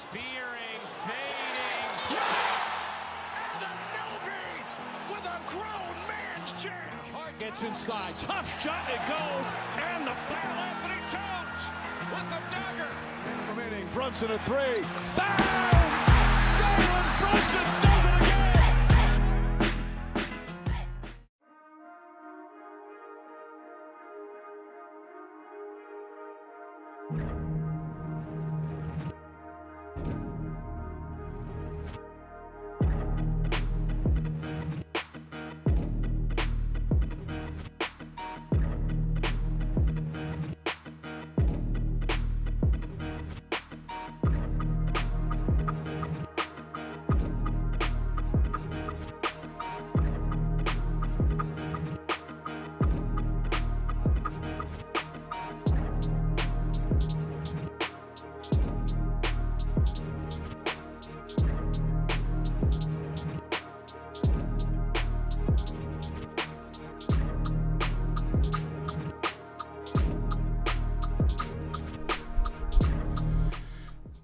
Spearing, fading. And a no-beat with a grown man's chance. Hart gets inside. Tough shot. It goes. And the foul. Anthony Jones with the dagger. Remaining. Brunson a three. Bang! Jalen Brunson does it again.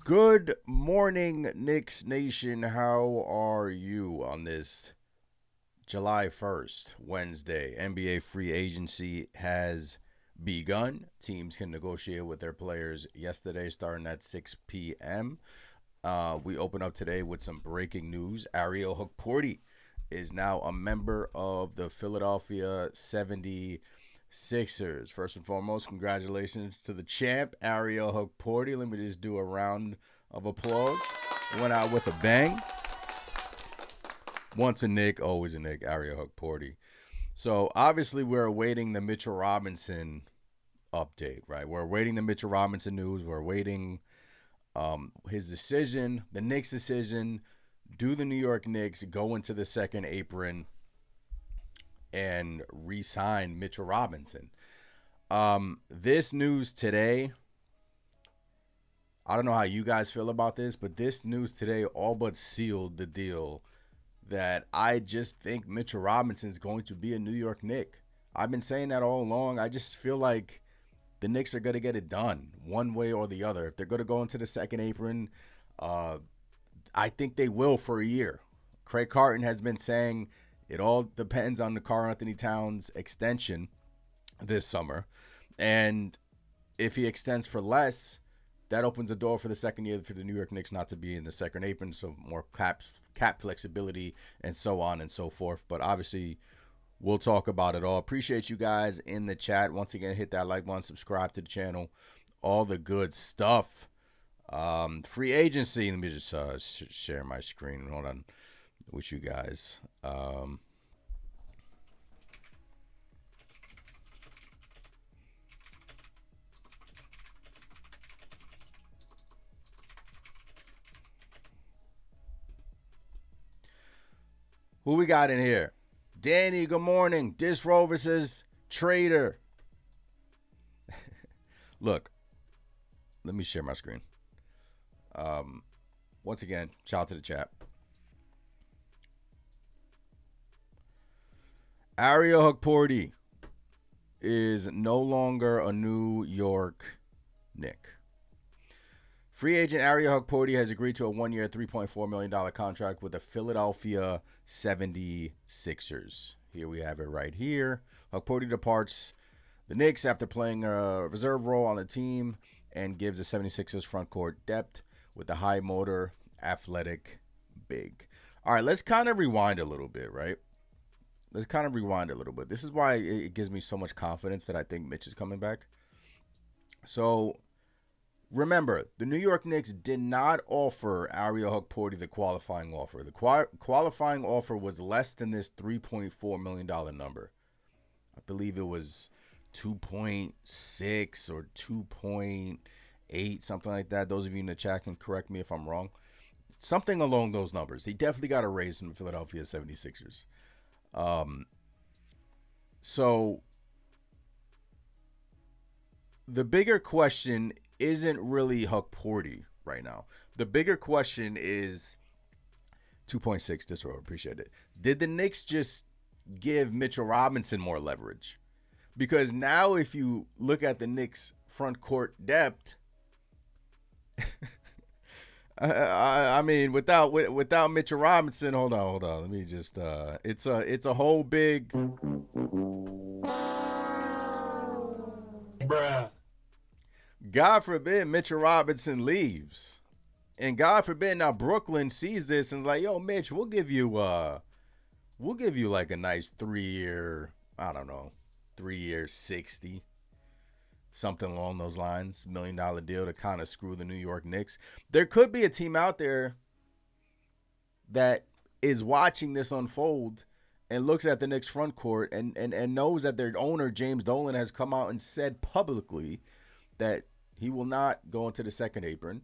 Good morning, Knicks Nation. How are you on this July 1st, Wednesday? NBA free agency has begun. Teams can negotiate with their players yesterday, starting at 6 p.m. We open up today with some breaking news. Ariel Hukporti is now a member of the Philadelphia 76ers. First and foremost, congratulations to the champ, Ariel Hukporti. Let me just do a round of applause. Went out with a bang. Once a Knick, always a Knick, Ariel Hukporti. So, obviously, we're awaiting the Mitchell Robinson update, right? We're awaiting the Mitchell Robinson news. We're awaiting his decision, the Knicks' decision. Do the New York Knicks go into the second apron and re-sign Mitchell Robinson? This news today, I don't know how you guys feel about this, but this news today all but sealed the deal that I just think Mitchell Robinson is going to be a New York Knick. I've been saying that all along. I just feel like the Knicks are going to get it done one way or the other. If they're going to go into the second apron, I think they will for a year. Craig Carton has been saying it all depends on the Karl-Anthony Towns extension this summer. And if he extends for less, that opens the door for the second year for the New York Knicks not to be in the second apron, so more cap flexibility and so on and so forth. But obviously, we'll talk about it all. Appreciate you guys in the chat. Once again, hit that like button, subscribe to the channel, all the good stuff. Free agency. Let me just share my screen. Hold on with you guys. Who we got in here? Danny, good morning. Disrover says trader. Look, let me share my screen. Once again, shout out to the chat. Ariel Hukporti is no longer a New York Knick. Free agent Ariel Hukporti has agreed to a one-year, $3.4 million contract with the Philadelphia 76ers. Here we have it right here. Hukporti departs the Knicks after playing a reserve role on the team and gives the 76ers front court depth with the high motor, athletic big. All right, let's kind of rewind a little bit, right? Let's kind of rewind a little bit. This is why it gives me so much confidence that I think Mitch is coming back. So, remember, the New York Knicks did not offer Ariel Hukporti the qualifying offer. The qualifying offer was less than this $3.4 million number. I believe it was 2.6 or 2.8, something like that. Those of you in the chat can correct me if I'm wrong. Something along those numbers. He definitely got a raise from the Philadelphia 76ers. So the bigger question isn't really Hukporti right now. The bigger question is 2.6 this row. Appreciate it. Did the Knicks just give Mitchell Robinson more leverage? Because now if you look at the Knicks front court depth, I mean, without Mitchell Robinson, hold on. Let me just. It's a whole big. Bruh. God forbid Mitchell Robinson leaves, and God forbid now Brooklyn sees this and is like, "Yo, Mitch, we'll give you like a nice 3-year, I don't know, 3 years, 60, something along those lines, $1 million deal to kind of screw the New York Knicks." There could be a team out there that is watching this unfold and looks at the Knicks front court and knows that their owner, James Dolan, has come out and said publicly that he will not go into the second apron.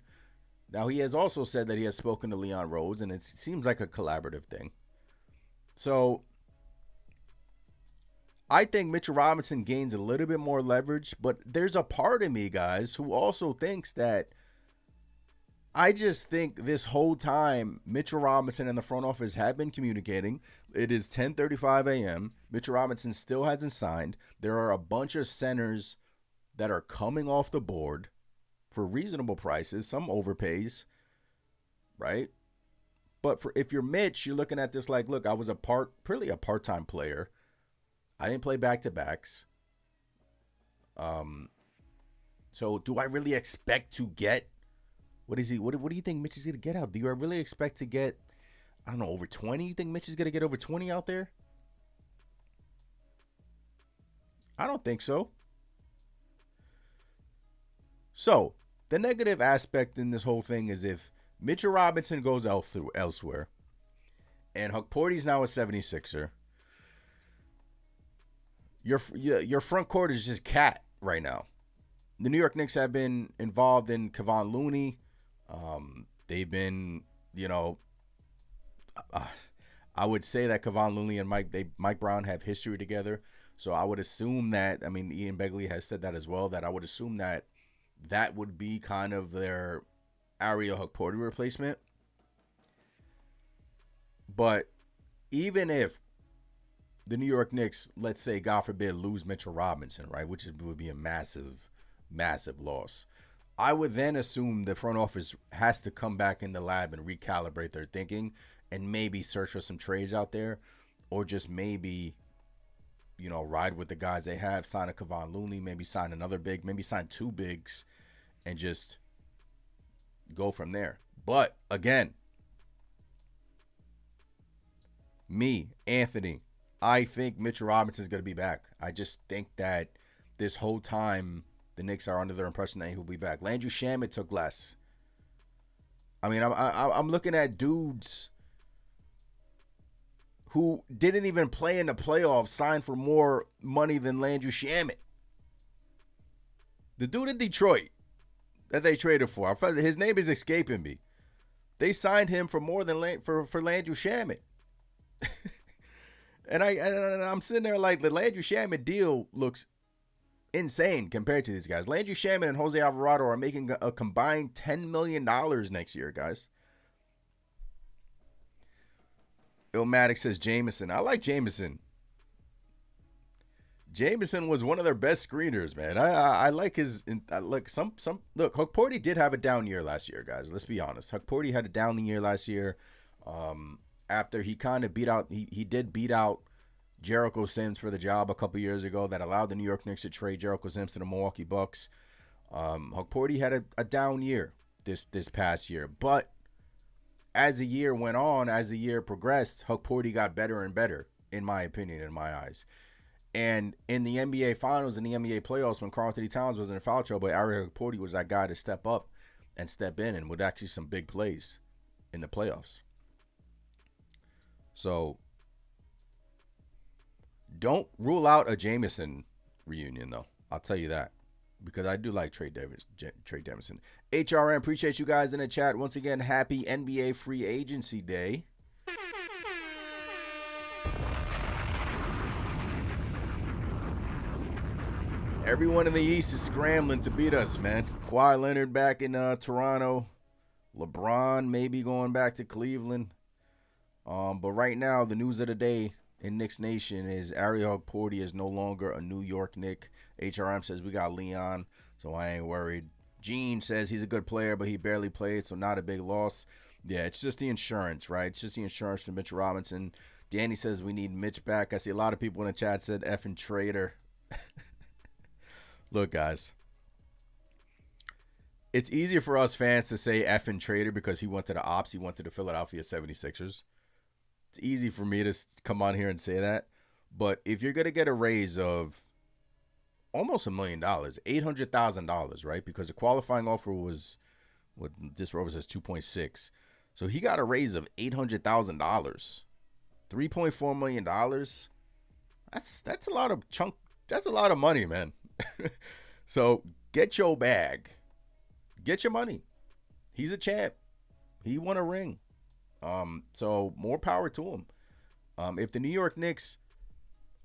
Now, he has also said that he has spoken to Leon Rose, and it seems like a collaborative thing. So I think Mitchell Robinson gains a little bit more leverage, but there's a part of me, guys, who also thinks that I just think this whole time Mitchell Robinson and the front office have been communicating. It is 10:35 a.m. Mitchell Robinson still hasn't signed. There are a bunch of centers that are coming off the board for reasonable prices, some overpays, right? But if you're Mitch, you're looking at this like, look, I was really a part-time player. I didn't play back-to-backs. So do I really expect to get, what is he? What do you think Mitch is going to get out? Do you really expect to get, I don't know, over 20? You think Mitch is going to get over 20 out there? I don't think so. So the negative aspect in this whole thing is if Mitchell Robinson goes elsewhere and Hukporty's now a 76er, your front court is just cat right now. The New York Knicks have been involved in Kevon Looney. They've been, I would say that Kevon Looney and Mike Brown have history together. So I would assume that, I mean, Ian Begley has said that as well, that I would assume that would be kind of their Ariel Hukporty replacement. But even if the New York Knicks, let's say, God forbid, lose Mitchell Robinson, right, which would be a massive, massive loss, I would then assume the front office has to come back in the lab and recalibrate their thinking and maybe search for some trades out there, or just maybe, ride with the guys they have, sign a Kevon Looney, maybe sign another big, maybe sign two bigs, and just go from there. But again, me, Anthony, I think Mitchell Robinson is going to be back. I just think that this whole time the Knicks are under their impression that he'll be back. Landry Shamet took less. I mean, I'm looking at dudes who didn't even play in the playoffs signed for more money than Landry Shamet. The dude in Detroit that they traded for, his name is escaping me. They signed him for more than for Landry Shamet. And I'm sitting there like, the Landry Shamet deal looks insane compared to these guys. Landry Shamet and Jose Alvarado are making a combined $10 million next year, guys. Illmatic says Jameson. I like Jameson. Jameson was one of their best screeners, man. I like his. Look, look. Hukporty did have a down year last year, guys. Let's be honest. Hukporty had a down year last year. After he kind of beat out, he did beat out Jericho Sims for the job a couple years ago. That allowed the New York Knicks to trade Jericho Sims to the Milwaukee Bucks. Hukporty had a down year this past year, but as the year went on, as the year progressed, Hukporty got better and better, in my opinion, in my eyes. And in the NBA Finals and the NBA playoffs, when Karl-Anthony Towns was in foul trouble, Ariel Hukporty was that guy to step up and step in and would actually some big plays in the playoffs. So don't rule out a Jameson reunion, though. I'll tell you that, because I do like Trey Davidson. HRM, appreciate you guys in the chat. Once again, happy NBA free agency day. Everyone in the East is scrambling to beat us, man. Kawhi Leonard back in Toronto. LeBron maybe going back to Cleveland. But right now, the news of the day in Knicks Nation is Ariel Hukporty is no longer a New York Knick. HRM says we got Leon, so I ain't worried. Gene says he's a good player, but he barely played, so not a big loss. Yeah, it's just the insurance, right? It's just the insurance for Mitchell Robinson. Danny says we need Mitch back. I see a lot of people in the chat said effing traitor. Look, guys. It's easier for us fans to say effing traitor because he went to the ops. He went to the Philadelphia 76ers. It's easy for me to come on here and say that. But if you're going to get a raise of almost $1 million, $800,000, right? Because the qualifying offer was, what this Rover says, 2.6. So he got a raise of $800,000, $3.4 million. That's a lot of chunk. That's a lot of money, man. So get your bag, get your money. He's a champ. He won a ring. So more power to him. If the New York Knicks,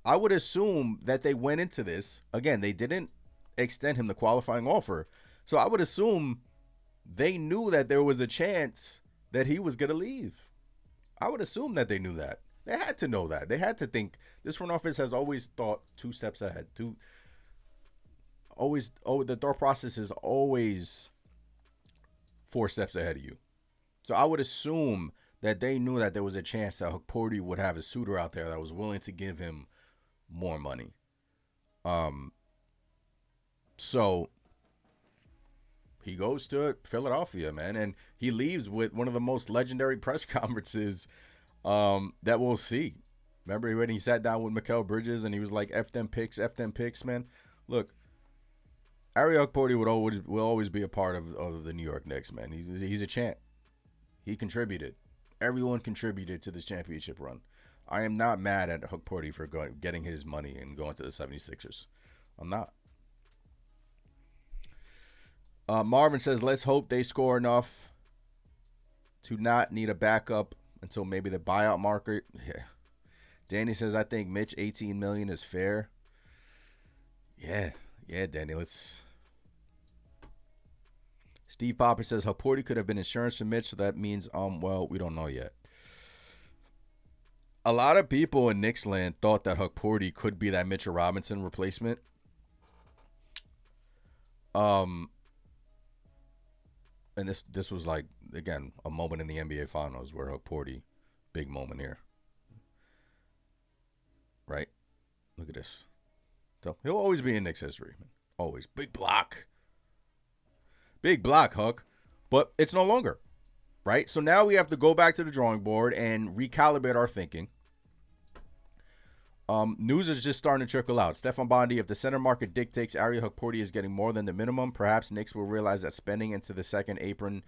I would assume that they went into this again. They didn't extend him the qualifying offer, so I would assume they knew that there was a chance that he was going to leave. I would assume that they knew that. They had to know that. They had to think. This front office has always thought 2 steps ahead. The thought process is always 4 steps ahead of you. So I would assume that they knew that there was a chance that Porty would have a suitor out there that was willing to give him more money. So he goes to Philadelphia, man, and he leaves with one of the most legendary press conferences that we'll see. Remember when he sat down with Mikal Bridges and he was like, F them picks, man. Look, Ariel Porty will always be a part of the New York Knicks, man. He's a champ. He contributed. Everyone contributed to this championship run. I am not mad at Hook Porty for getting his money and going to the 76ers. I'm not. Marvin says, let's hope they score enough to not need a backup until maybe the buyout market. Yeah. Danny says, I think Mitch $18 million is fair. Yeah, Danny, let's. Steve Popper says, Porty could have been insurance for Mitch, so that means, well, we don't know yet. A lot of people in Knicks land thought that Porty could be that Mitchell Robinson replacement. And this was like, again, a moment in the NBA Finals where Porty, big moment here. Right? Look at this. So he'll always be in Knicks history. Always. Big block. Big block, Huck. But it's no longer. Right? So now we have to go back to the drawing board and recalibrate our thinking. News is just starting to trickle out. Stefan Bondi, if the center market dictates Ariel Porty is getting more than the minimum, perhaps Knicks will realize that spending into the second apron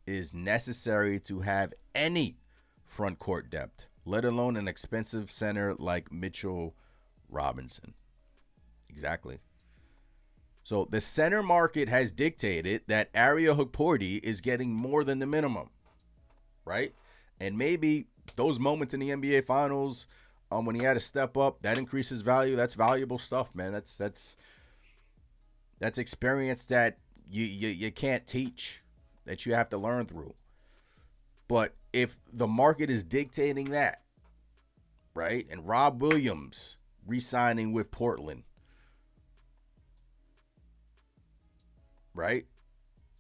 is necessary to have any front court depth, let alone an expensive center like Mitchell Robinson. Exactly. So the center market has dictated that Ariel Porty is getting more than the minimum, right? And maybe those moments in the NBA Finals, when he had to step up, that increases value. That's valuable stuff, man. That's experience that you can't teach, that you have to learn through. But if the market is dictating that, right? And Rob Williams re-signing with Portland, right?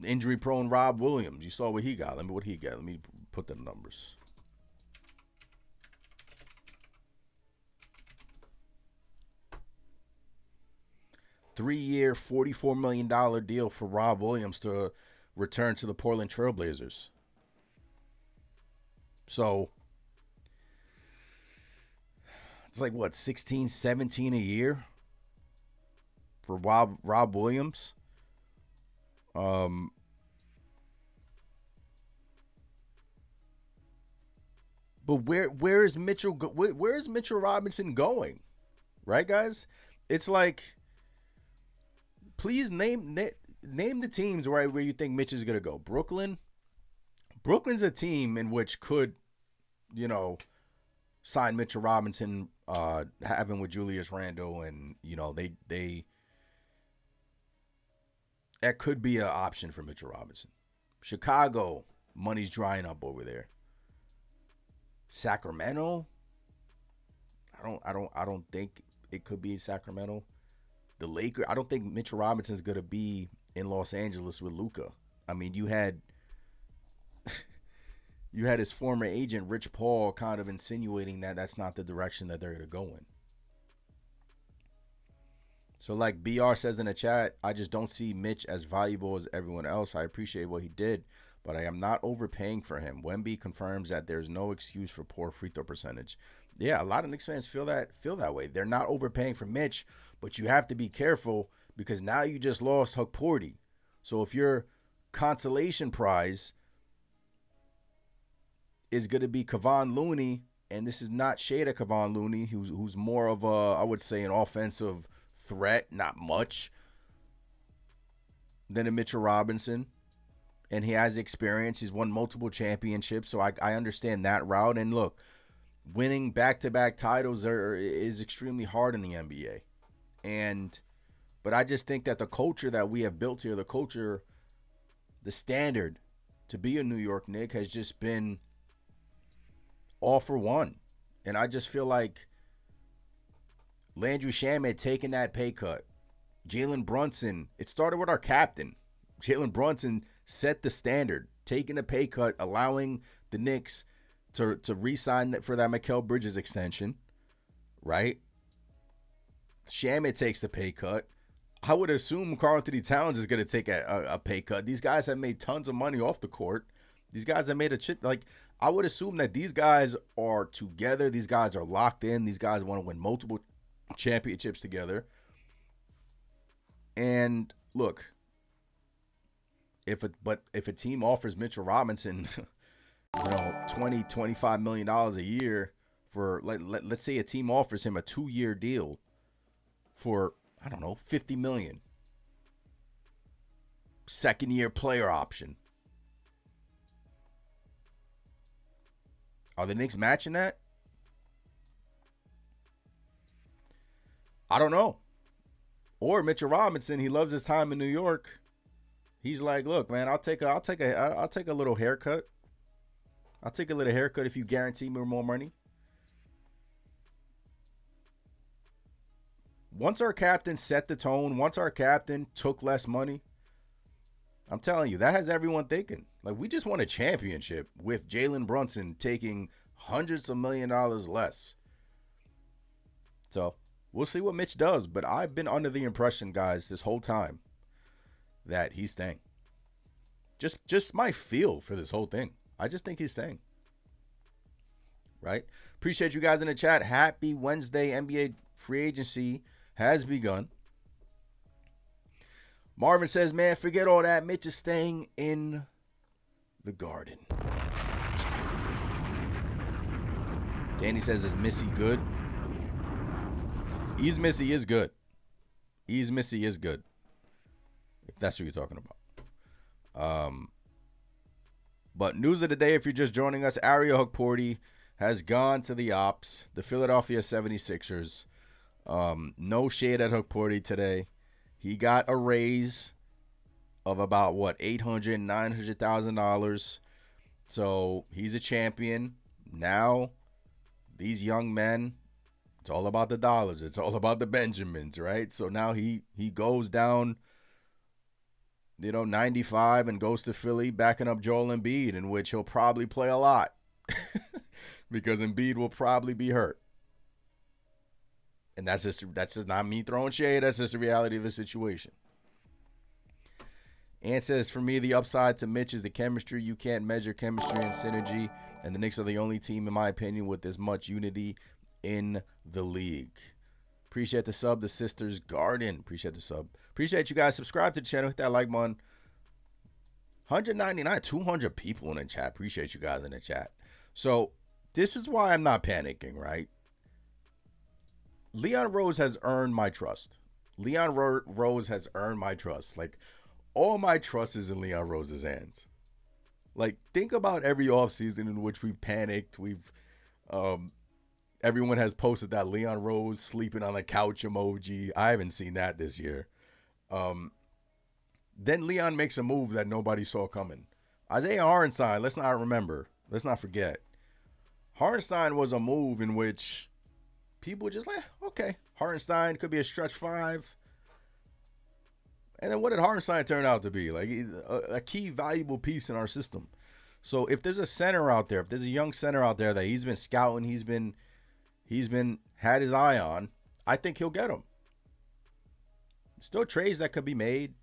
Injury-prone Rob Williams. You saw what he got. Let me put the numbers. Three-year, $44 million deal for Rob Williams to return to the Portland Trailblazers. So it's like, what, 16, 17 a year for Rob Williams? But where is Mitchell? Where is Mitchell Robinson going? Right, guys? It's like, please name the teams where you think Mitch is gonna go. Brooklyn's a team in which could, sign Mitchell Robinson, have him with Julius Randle, and they that could be an option for Mitchell Robinson. Chicago, money's drying up over there. Sacramento, I don't think it could be Sacramento. The Lakers, I don't think Mitchell Robinson is going to be in Los Angeles with Luka. I mean, you had his former agent Rich Paul kind of insinuating that that's not the direction that they're going to go in. So like BR says in the chat, I just don't see Mitch as valuable as everyone else. I appreciate what he did, but I am not overpaying for him. Wemby confirms that there's no excuse for poor free throw percentage. Yeah, a lot of Knicks fans feel that way. They're not overpaying for Mitch, but you have to be careful because now you just lost Hukporti. So if your consolation prize is going to be Kevon Looney, and this is not shade at Kevon Looney, who's more of a, I would say, an offensive threat, not much, than a Mitchell Robinson. And he has experience. He's won multiple championships, so I understand that route. And look, winning back-to-back titles is extremely hard in the NBA. But I just think that the culture that we have built here, the standard to be a New York Knick has just been all for one. And I just feel like Landry Shamet taking that pay cut. Jalen Brunson, it started with our captain. Jalen Brunson set the standard, taking a pay cut, allowing the Knicks to re-sign for that Mikal Bridges extension, right? Shamet takes the pay cut. I would assume Karl-Anthony Towns is going to take a pay cut. These guys have made tons of money off the court. These guys have made I would assume that these guys are together. These guys are locked in. These guys want to win multiple championships together. And look, if a team offers Mitchell Robinson, $20-25 million a year for, let's say a team offers him a 2-year deal for, I don't know, $50 million. Second year player option. Are the Knicks matching that? I don't know. Or Mitchell Robinson, he loves his time in New York. He's like, look, man, I'll take a little haircut. I'll take a little haircut if you guarantee me more money. Once our captain set the tone, once our captain took less money, I'm telling you, that has everyone thinking. Like, we just won a championship with Jalen Brunson taking hundreds of $1 million less. So we'll see what Mitch does. But I've been under the impression, guys, this whole time that he's staying. Just my feel for this whole thing. I just think he's staying. Right? Appreciate you guys in the chat. Happy Wednesday. NBA free agency has begun. Marvin says, man, forget all that. Mitch is staying in the Garden. Danny says, is Missy good? Missy is good. Missy is good. If that's what you're talking about. But news of the day, if you're just joining us, Ariel Hukporti has gone to the Ops, the Philadelphia 76ers. No shade at Hukporti today. He got a raise of about, $800,000, $900,000. So he's a champion. Now, these young men, it's all about the dollars. It's all about the Benjamins, right? So now he goes down, 95 and goes to Philly, backing up Joel Embiid, in which he'll probably play a lot because Embiid will probably be hurt. And that's just not me throwing shade. That's just the reality of the situation. And says, for me, the upside to Mitch is the chemistry. You can't measure chemistry and synergy. And the Knicks are the only team, in my opinion, with this much unity in the league. Appreciate the sub, the Sisters Garden. Appreciate the sub. Appreciate you guys. Subscribe to the channel. Hit that like button. 199, 200 people in the chat. Appreciate you guys in the chat. So this is why I'm not panicking, right? Leon Rose has earned my trust. Rose has earned my trust. Like, all my trust is in Leon Rose's hands. Like, think about every offseason in which we've panicked. Everyone has posted that Leon Rose sleeping on the couch emoji. I haven't seen that this year. Then Leon makes a move that nobody saw coming. Isaiah Hartenstein, let's not forget. Hartenstein was a move in which people just like, okay, Hartenstein could be a stretch 5. And then what did Hartenstein turn out to be? Like a key valuable piece in our system. So if there's a center out there, if there's a young center out there that he's been scouting, he's been had his eye on, I think he'll get him. Still trades that could be made.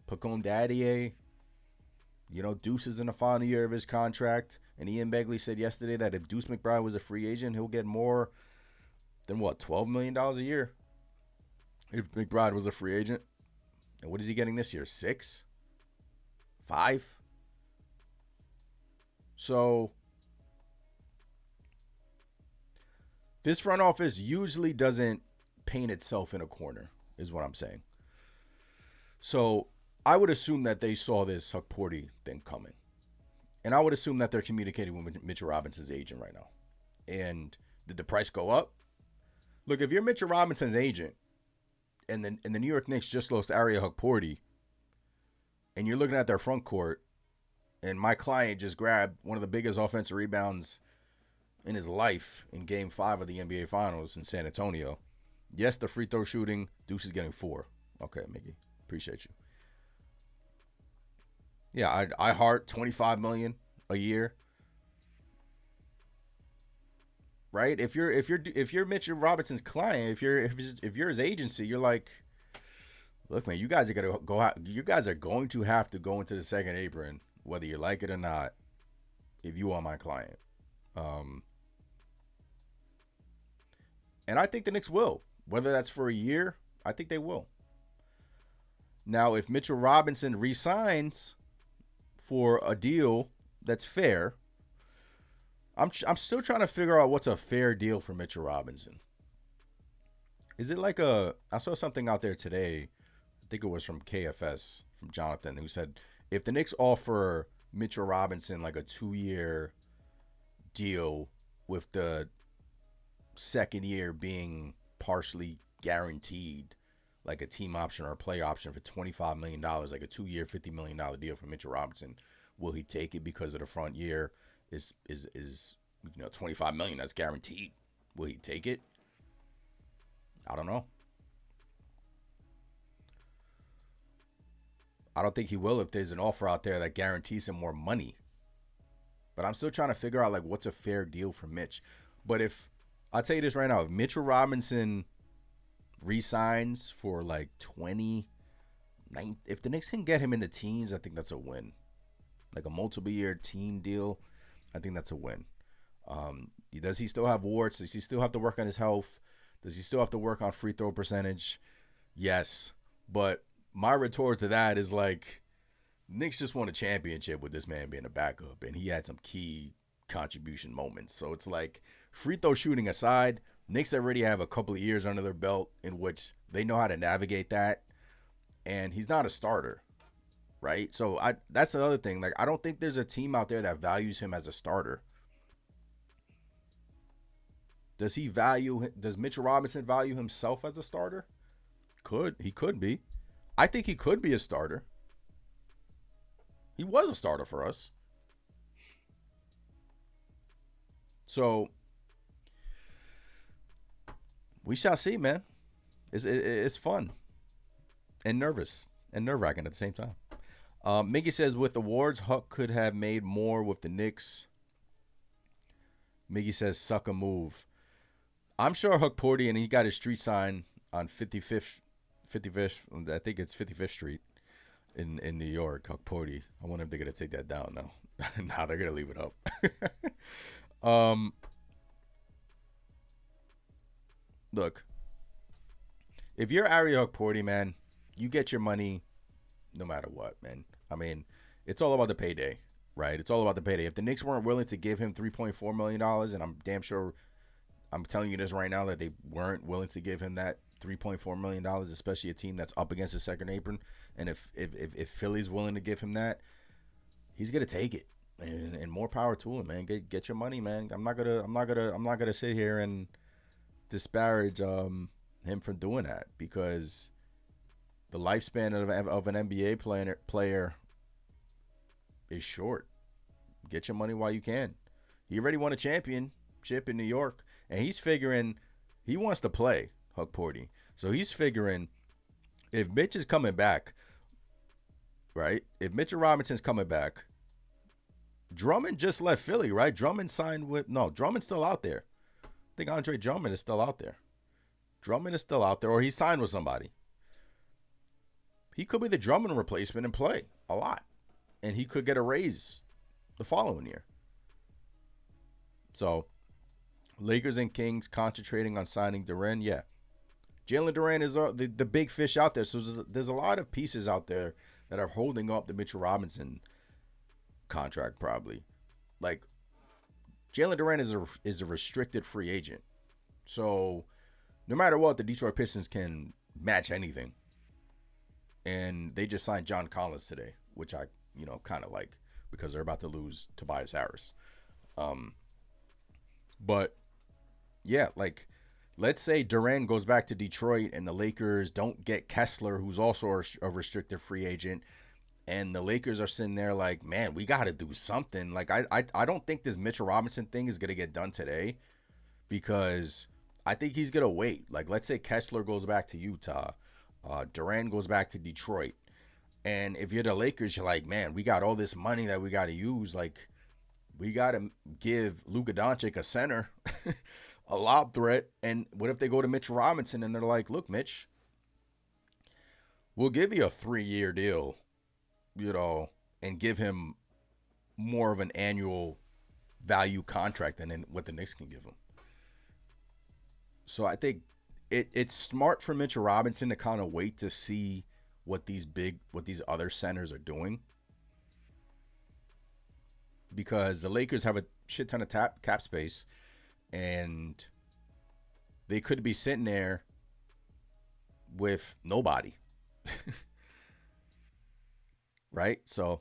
Pacome Daddier. Deuce is in the final year of his contract. And Ian Begley said yesterday that if Deuce McBride was a free agent, he'll get more than $12 million a year if McBride was a free agent. And what is he getting this year? 6? 5? So this front office usually doesn't paint itself in a corner, is what I'm saying. So I would assume that they saw this Huck Porty thing coming. And I would assume that they're communicating with Mitchell Robinson's agent right now. And did the price go up? Look, if you're Mitchell Robinson's agent and the New York Knicks just lost Ariel Huck Porty, and you're looking at their front court, and my client just grabbed one of the biggest offensive rebounds in his life in Game 5 of the NBA Finals in San Antonio. Yes, the free throw shooting, Deuce is getting 4. Okay, Mickey, appreciate you. Yeah, I heart $25 million a year. Right? If you're Mitchell Robinson's client, if you're his agency, you're like, look, man, you guys are gonna go out. You guys are going to have to go into the second apron, whether you like it or not, if you are my client. And I think the Knicks will. Whether that's for a year, I think they will. Now, if Mitchell Robinson resigns for a deal that's fair, I'm still trying to figure out what's a fair deal for Mitchell Robinson. Is it like I saw something out there today, I think it was from KFS, from Jonathan, who said if the Knicks offer Mitchell Robinson like a 2-year deal with the second year being partially guaranteed, like a team option or a play option for $25 million, like a 2-year, $50 million deal for Mitchell Robinson, will he take it because of the front year is $25 million that's guaranteed? Will he take it? I don't know. I don't think he will if there's an offer out there that guarantees him more money. But I'm still trying to figure out like what's a fair deal for Mitch. But if I'll tell you this right now, if Mitchell Robinson resigns for like 29, if the Knicks can get him in the teens, I think that's a win. Like a multiple year team deal, I think that's a win. Does he still have warts? Does he still have to work on his health? Does he still have to work on free throw percentage? Yes. But my retort to that is like, Knicks just won a championship with this man being a backup, and he had some key contribution moments. So it's like, free throw shooting aside, Knicks already have a couple of years under their belt in which they know how to navigate that, and he's not a starter, right? So that's another thing. Like, I don't think there's a team out there that values him as a starter. Does Mitchell Robinson value himself as a starter? He could be. I think he could be a starter. He was a starter for us. So we shall see, man. It's fun and nervous and nerve-wracking at the same time. Mickey says, with awards, Huck could have made more with the Knicks. Mickey says, suck a move. I'm sure Huck Porty, and he got his street sign on 55th, I think it's 55th Street in New York, Huck Porty. I wonder if they're going to take that down now. Nah, they're going to leave it up. Look, if you're Ariel Huck Porty, man, you get your money no matter what, man. I mean, it's all about the payday, right? It's all about the payday. If the Knicks weren't willing to give him $3.4 million, and I'm damn sure, I'm telling you this right now, that they weren't willing to give him that $3.4 million, especially a team that's up against the second apron. And if Philly's willing to give him that, he's gonna take it, and more power to him, man. Get your money, man. I'm not gonna sit here and disparage him for doing that, because the lifespan of an NBA player is short. Get your money while you can. He already won a championship in New York, and he's figuring he wants to play, Huck Porty. So he's figuring if Mitch is coming back, right? If Mitchell Robinson's coming back, Drummond just left Philly, right? Drummond's still out there. I think Andre Drummond is still out there. Drummond is still out there, or he signed with somebody. He could be the Drummond replacement and play a lot. And he could get a raise the following year. So, Lakers and Kings concentrating on signing Durant. Yeah. Jalen Durant is the big fish out there. So, there's a lot of pieces out there that are holding up the Mitchell Robinson contract probably. Like, Jalen Durant is a restricted free agent. So, no matter what, the Detroit Pistons can match anything. And they just signed John Collins today, which I, kind of like because they're about to lose Tobias Harris. But yeah, like let's say Durant goes back to Detroit and the Lakers don't get Kessler, who's also a restricted free agent, and the Lakers are sitting there like, man, we got to do something. Like I don't think this Mitchell Robinson thing is gonna get done today because I think he's gonna wait. Like let's say Kessler goes back to Utah. Durant goes back to Detroit. And if you're the Lakers, you're like, man, we got all this money that we got to use. Like, we got to give Luka Doncic a center, a lob threat. And what if they go to Mitch Robinson and they're like, look, Mitch, we'll give you a 3-year deal, and give him more of an annual value contract than what the Knicks can give him. So I think it's smart for Mitchell Robinson to kind of wait to see what these other centers are doing, because the Lakers have a shit ton of cap space and they could be sitting there with nobody. Right? So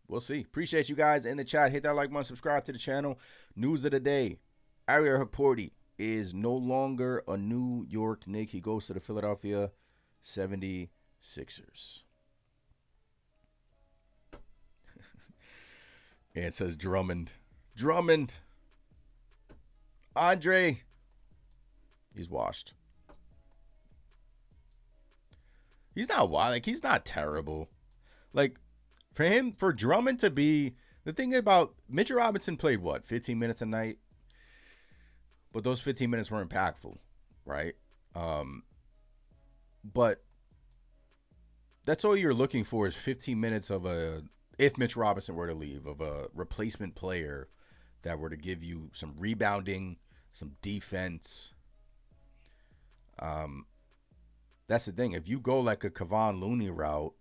we'll see. Appreciate you guys in the chat. Hit that like button, subscribe to the channel. News of the day. Ariel Hukporti is no longer a New York Knick. He goes to the Philadelphia 76ers. And it says Drummond. Andre. He's washed. He's not wild. Like, he's not terrible. Like, for Drummond to be, the thing about Mitchell Robinson played 15 minutes a night? But those 15 minutes were impactful, right? But that's all you're looking for is 15 minutes of if Mitch Robinson were to leave, of a replacement player that were to give you some rebounding, some defense. That's the thing. If you go like a Kevon Looney route,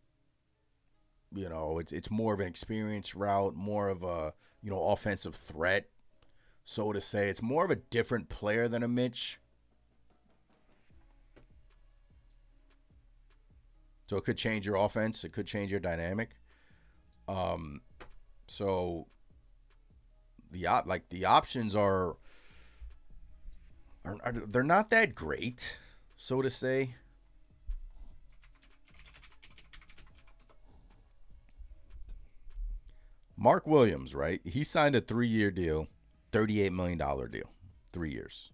it's more of an experienced route, more of a, offensive threat. So to say, it's more of a different player than a Mitch. So it could change your offense. It could change your dynamic. So the options are they're not that great, so to say. Mark Williams, right? He signed a 3-year deal. $38 million deal, 3 years.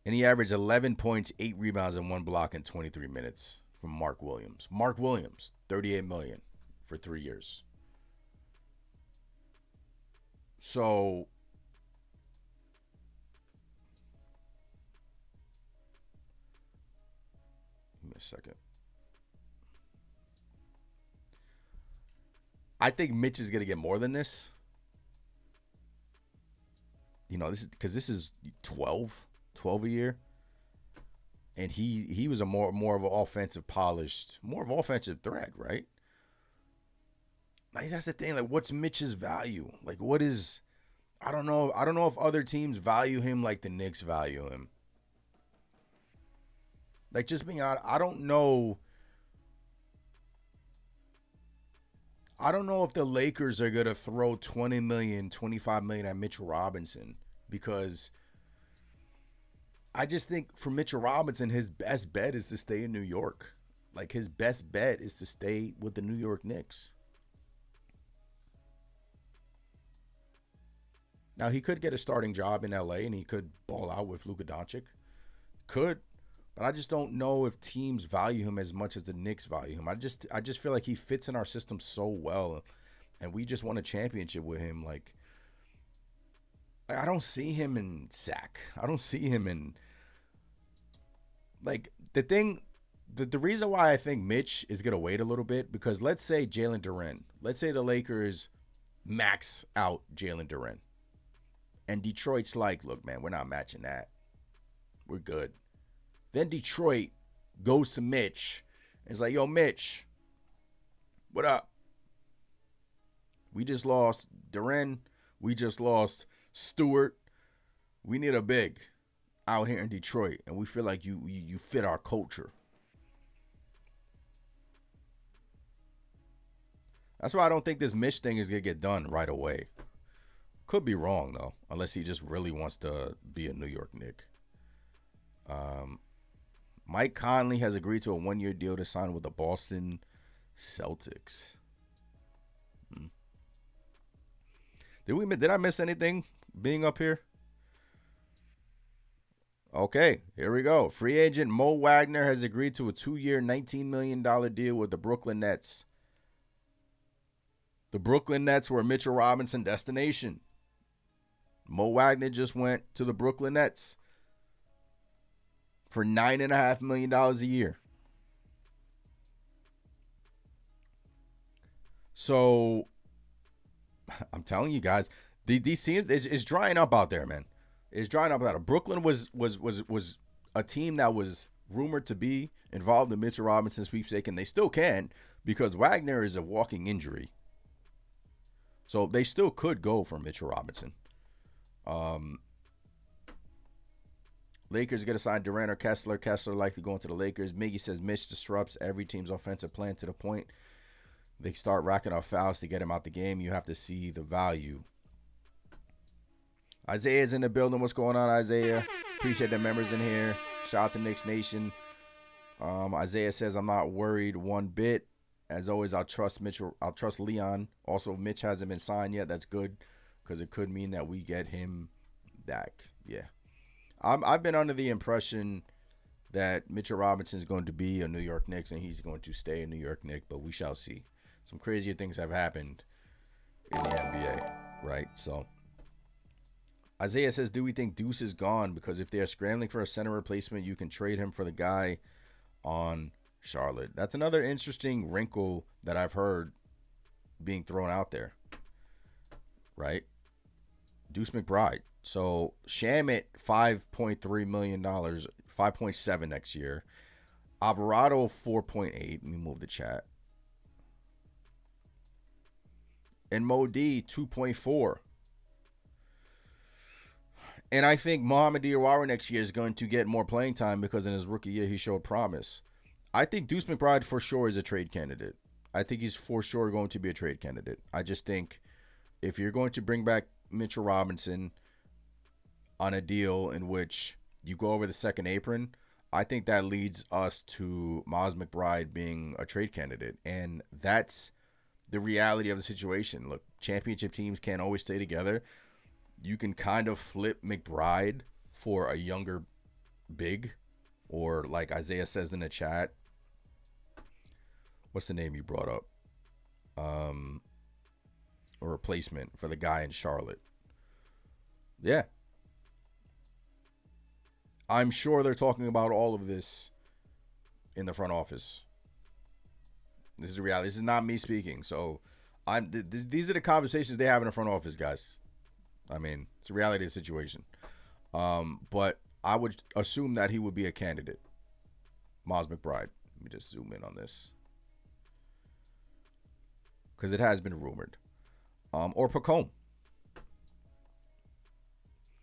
And he averaged 11 points, 8 rebounds, and 1 block in 23 minutes from Mark Williams. Mark Williams, $38 million for 3 years. So, give me a second. I think Mitch is going to get more than this. This is because this is 12 a year. And he was a more of an offensive polished, more of an offensive threat, right? Like, that's the thing. Like, what's Mitch's value? Like, what is, I don't know if other teams value him like the Knicks value him. Like, just being honest, I don't know if the Lakers are going to throw $20 million, $25 million at Mitchell Robinson, because I just think for Mitchell Robinson, his best bet is to stay in New York. Like, his best bet is to stay with the New York Knicks. Now, he could get a starting job in LA and he could ball out with Luka Doncic. Could. But I just don't know if teams value him as much as the Knicks value him. I just feel like he fits in our system so well, and we just won a championship with him. Like I don't see him in sack. I don't see him in like the reason why I think Mitch is gonna wait a little bit, because let's say Jalen Duren, let's say the Lakers max out Jalen Duren, and Detroit's like, look, man, we're not matching that. We're good. Then Detroit goes to Mitch and is like, yo, Mitch, what up? We just lost Duren. We just lost Stewart. We need a big out here in Detroit, and we feel like you fit our culture. That's why I don't think this Mitch thing is going to get done right away. Could be wrong, though, unless he just really wants to be a New York Knick. Mike Conley has agreed to a 1-year deal to sign with the Boston Celtics. Did I miss anything being up here? Okay, here we go. Free agent Mo Wagner has agreed to a 2-year, $19 million deal with the Brooklyn Nets. The Brooklyn Nets were a Mitchell Robinson destination. Mo Wagner just went to the Brooklyn Nets for $9.5 million a year. So, I'm telling you guys, these teams is drying up out there, man. It's drying up out there. Brooklyn was a team that was rumored to be involved in Mitchell Robinson sweepstake, and they still can, because Wagner is a walking injury. So they still could go for Mitchell Robinson. Lakers going to sign Durant or Kessler. Kessler likely going to the Lakers. Miggy says Mitch disrupts every team's offensive plan to the point they start racking up fouls to get him out the game. You have to see the value. Isaiah's in the building. What's going on, Isaiah? Appreciate the members in here. Shout out to Knicks Nation. Isaiah says, I'm not worried one bit. As always, I'll trust Mitchell. I'll trust Leon. Also, if Mitch hasn't been signed yet, that's good, because it could mean that we get him back. Yeah. I've been under the impression that Mitchell Robinson is going to be a New York Knicks and he's going to stay a New York Knicks, but we shall see. Some crazier things have happened in the NBA, right? So Isaiah says, do we think Deuce is gone? Because if they are scrambling for a center replacement, you can trade him for the guy on Charlotte. That's another interesting wrinkle that I've heard being thrown out there, right? Deuce McBride. So Shamet, $5.3 million, 5.7 next year. Alvarado, 4.8. Let me move the chat. And Mo D, 2.4. And I think Mohamed Diawara next year is going to get more playing time, because in his rookie year he showed promise. I think Deuce McBride for sure is a trade candidate. I think he's for sure going to be a trade candidate. I just think if you're going to bring back Mitchell Robinson on a deal in which you go over the second apron, I think that leads us to Miles McBride being a trade candidate. And that's the reality of the situation. Look, championship teams can't always stay together. You can kind of flip McBride for a younger big, or like Isaiah says in the chat, what's the name you brought up? A replacement for the guy in Charlotte. Yeah. I'm sure they're talking about all of this in the front office. This is the reality. This is not me speaking. So these are the conversations they have in the front office, guys. I mean, it's a reality of the situation. But I would assume that he would be a candidate. Miles McBride. Let me just zoom in on this, because it has been rumored. Or Pacome.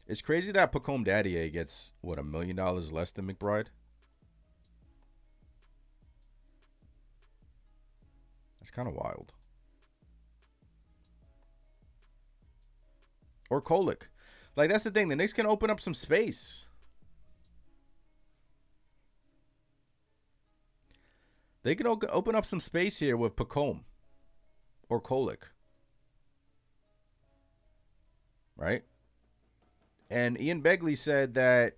It's crazy that Pacome Daddier gets, what, $1 million less than McBride? That's kind of wild. Or Kolek. Like, that's the thing. The Knicks can open up some space. They can open up some space here with Pacome or Kolek. Right? And Ian Begley said that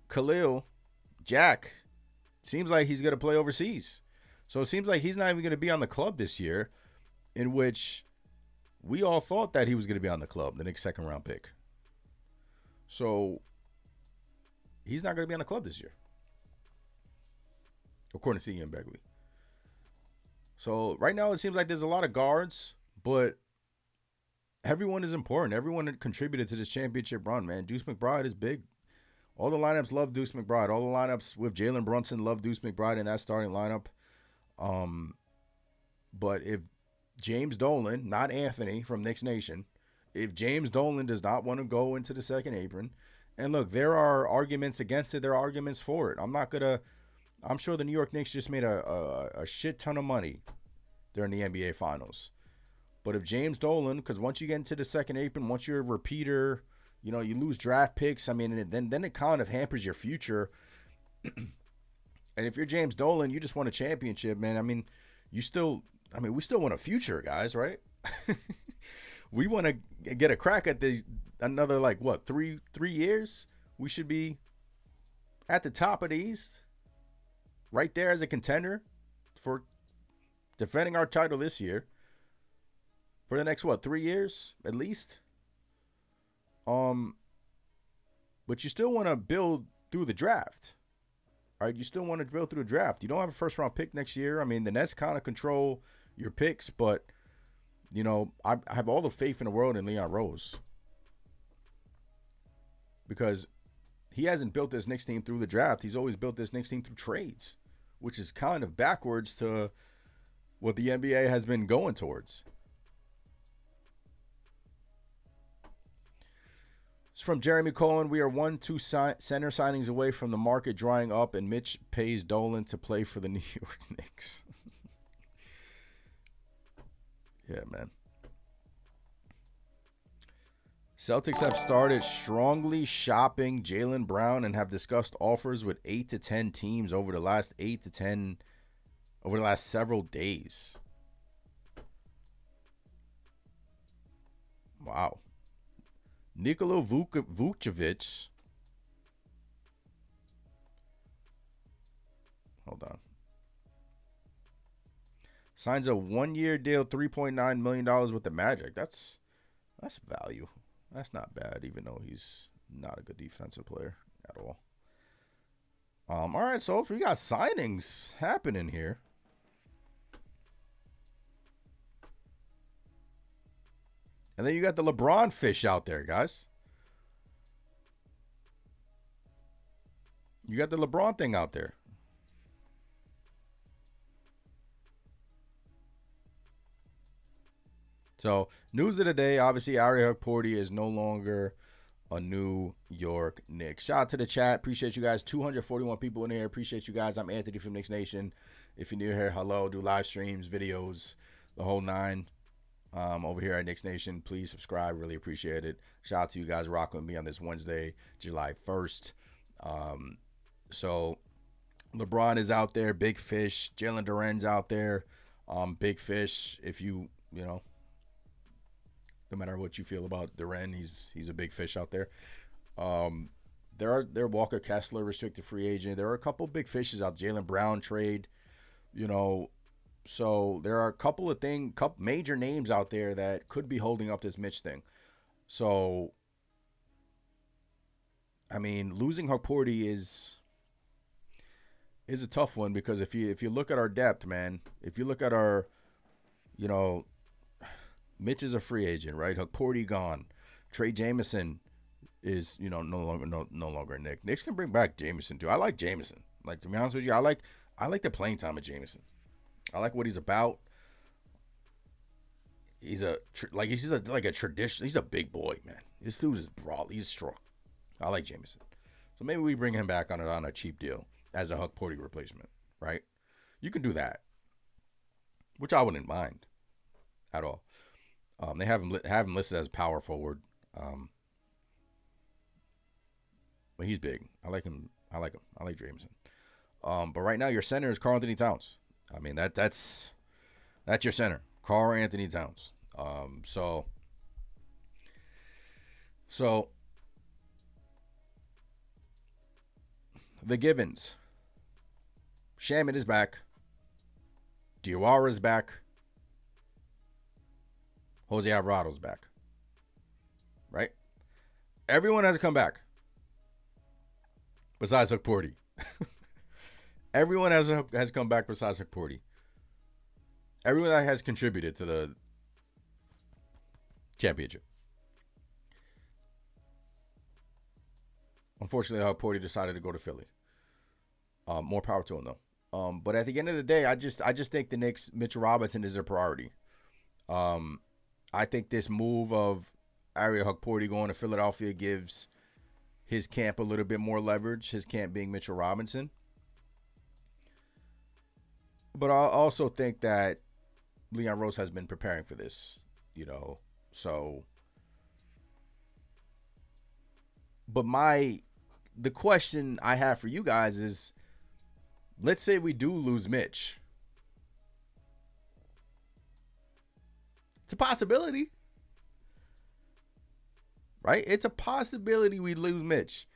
Khalil Jack seems like he's going to play overseas. So it seems like he's not even going to be on the club this year, in which we all thought that he was going to be on the club, the Knicks' second-round pick. So he's not going to be on the club this year, according to Ian Begley. So right now it seems like there's a lot of guards, but everyone is important. Everyone contributed to this championship run, man. Deuce McBride is big. All the lineups love Deuce McBride. All the lineups with Jalen Brunson love Deuce McBride in that starting lineup. But if James Dolan, not Anthony from Knicks Nation, if James Dolan does not want to go into the second apron, and look, there are arguments against it, there are arguments for it. I'm sure the New York Knicks just made a shit ton of money during the NBA Finals. But if James Dolan, because once you get into the second apron, once you're a repeater, you lose draft picks. I mean, then it kind of hampers your future. And if you're James Dolan, you just won a championship, man. I mean, we still want a future, guys, right? We want to get a crack at another, 3 years? We should be at the top of the East, right there as a contender for defending our title this year for the next, 3 years at least? But you still want to build through the draft, right? You still want to build through the draft. You don't have a first-round pick next year. I mean, the Nets kind of control your picks, but, I have all the faith in the world in Leon Rose, because he hasn't built this Knicks team through the draft. He's always built this Knicks team through trades, which is kind of backwards to what the NBA has been going towards. It's from Jeremy Cohen. We are 1-2 center signings away from the market drying up, and Mitch pays Dolan to play for the New York Knicks. Yeah, man. Celtics have started strongly shopping Jaylen Brown and have discussed offers with 8 to 10 teams over the last several days. Wow. Nikola Vucevic. Hold on. Signs a 1-year deal, $3.9 million with the Magic. That's value. That's not bad, even though he's not a good defensive player at all. All right, so we got signings happening here. And then you got the LeBron fish out there, guys. You got the LeBron thing out there. So, news of the day, obviously, Ari Porty is no longer a New York Knicks. Shout out to the chat. Appreciate you guys. 241 people in here. Appreciate you guys. I'm Anthony from Knicks Nation. If you're new here, hello. Do live streams, videos, the whole nine. Over here at Knicks Nation, please subscribe. Really appreciate it. Shout out to you guys rocking with me on this Wednesday, July 1st. So LeBron is out there, big fish. Jalen Duren's out there, big fish. If no matter what you feel about Duren, he's a big fish out there. There Walker Kessler, restricted free agent. There are a couple big fishes out. Jaylen Brown trade, So there are a couple major names out there that could be holding up this Mitch thing. So, I mean, losing Porty is a tough one, because if you look at our depth, man, if you look at our, Mitch is a free agent, right? Porty gone. Trey Jameson is, no longer a Knick. Knicks can bring back Jameson too. I like Jameson. Like, to be honest with you, I like the playing time of Jameson. I like what he's about. He's a tradition. He's a big boy, man. This dude is broad. He's strong. I like Jameson. So maybe we bring him back on a cheap deal as a Porty replacement, right? You can do that, which I wouldn't mind at all. They have him listed as power forward. But he's big. I like him. I like Jameson. But right now your center is Karl-Anthony Towns. I mean, that's your center, Karl-Anthony Towns. So The Givens. Shaman is back. Diawara is back. Jose Alvarado's back. Right? Everyone has come back. Besides Hukporti. Everyone has come back besides Hukporti. Everyone that has contributed to the championship. Unfortunately, Hukporti decided to go to Philly. More power to him, though. But at the end of the day, I just think the Knicks, Mitchell Robinson is their priority. I think this move of Ariel Hukporti going to Philadelphia gives his camp a little bit more leverage, his camp being Mitchell Robinson. But I also think that Leon Rose has been preparing for this, so. But the question I have for you guys is, let's say we do lose Mitch. It's a possibility. Right? It's a possibility we lose Mitch.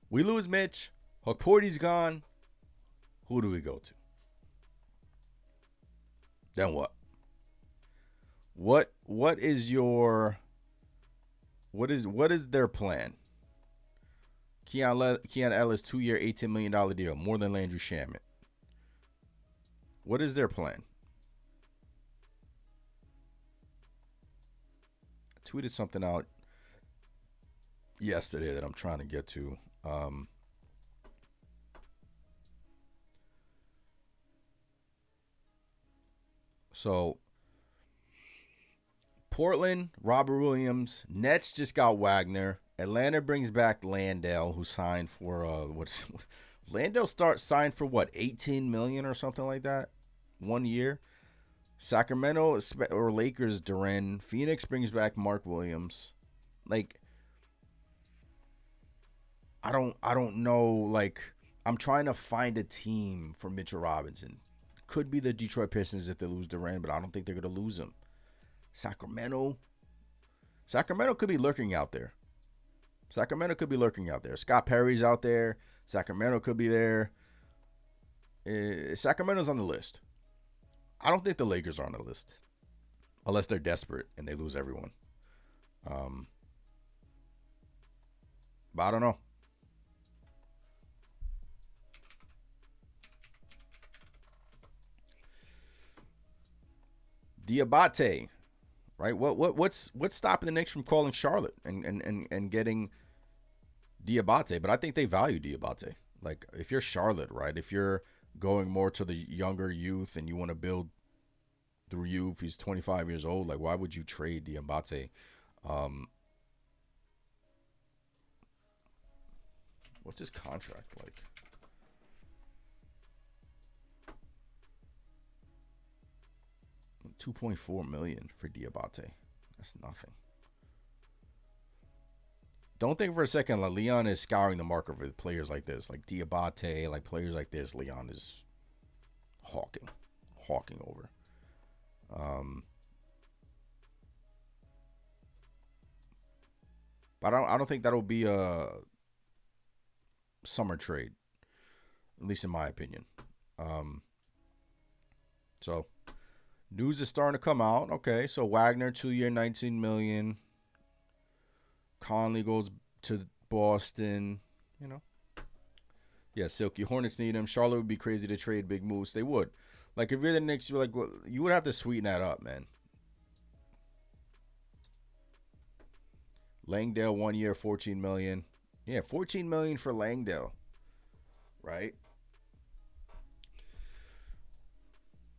We lose Mitch. Hukporti's gone. Who do we go to? Then what? What is their plan? Keon Ellis, 2-year, $18 million deal, more than Landry Shamet. What is their plan? I tweeted something out yesterday that I'm trying to get to. So, Portland, Robert Williams. Nets just got Wagner. Atlanta brings back Landale, who signed for Landale signed for what, $18 million or something like that, 1 year. Sacramento or Lakers, Duren. Phoenix brings back Mark Williams. Like, I don't know. Like, I'm trying to find a team for Mitchell Robinson. Could be the Detroit Pistons if they lose Duren, but I don't think they're going to lose him. Sacramento could be lurking out there. Scott Perry's out there. Sacramento could be there. Sacramento's on the list. I don't think the Lakers are on the list. Unless they're desperate and they lose everyone. But I don't know. Diabate, right? What's stopping the Knicks from calling Charlotte and getting Diabate? But I think they value Diabate. Like, if you're Charlotte, right? If you're going more to the younger youth and you want to build through youth, he's 25 years old. Like, why would you trade Diabate? What's his contract like? $2.4 million for Diabate. That's nothing. Don't think for a second that Leon is scouring the market for players like this, like Diabate, like players like this. Leon is hawking over. But I don't think that'll be a summer trade, at least in my opinion. So news is starting to come out. Okay, so Wagner, 2-year, $19 million. Conley goes to Boston. Yeah, Silky Hornets need him. Charlotte would be crazy to trade Big Moose. They would. Like, if you're the Knicks, you're like, well, you would have to sweeten that up, man. Langdale, 1 year, $14 million. Yeah, $14 million for Langdale. Right?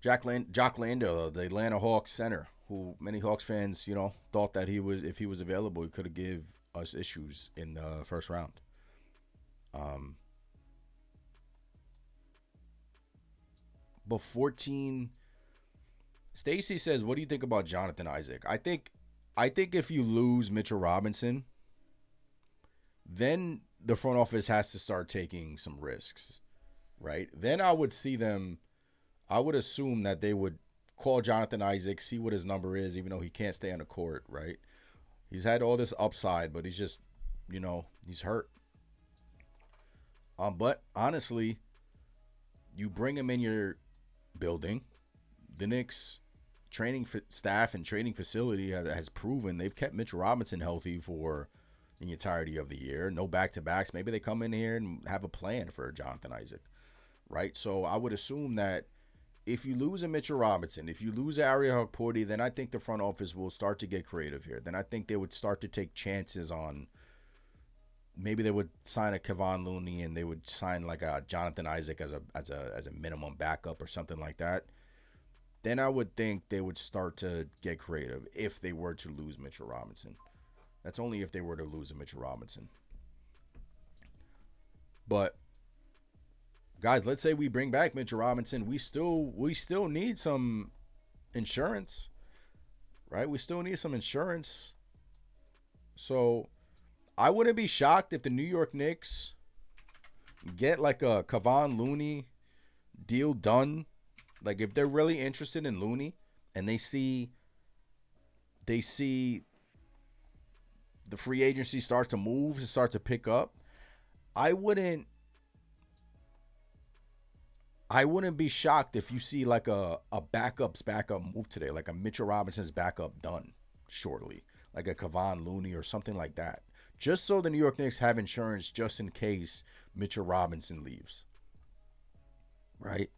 Jock Landale, the Atlanta Hawks center, who many Hawks fans, thought that if he was available, he could have give us issues in the first round. But 14, Stacy says, what do you think about Jonathan Isaac? I think if you lose Mitchell Robinson, then the front office has to start taking some risks, right? Then I would assume that they would call Jonathan Isaac, see what his number is, even though he can't stay on the court, right? He's had all this upside, but he's just, he's hurt. But honestly, you bring him in your building. The Knicks training staff and training facility has proven they've kept Mitchell Robinson healthy for the entirety of the year. No back-to-backs. Maybe they come in here and have a plan for Jonathan Isaac, right? So I would assume that if you lose a Mitchell Robinson, if you lose Ariel Hukporti, then I think the front office will start to get creative here. Then I think they would start to take chances on, maybe they would sign a Kevon Looney and they would sign like a Jonathan Isaac as a minimum backup or something like that. Then I would think they would start to get creative if they were to lose Mitchell Robinson. That's only if they were to lose a Mitchell Robinson. But guys, let's say we bring back Mitchell Robinson, we still need some insurance, right? We still need some insurance. So I wouldn't be shocked if the New York Knicks get like a Kevon Looney deal done. Like if they're really interested in Looney and they see the free agency start to move and start to pick up, I wouldn't be shocked if you see like a backup move today, like a Mitchell Robinson's backup done shortly, like a Kevon Looney or something like that. Just so the New York Knicks have insurance just in case Mitchell Robinson leaves. Right?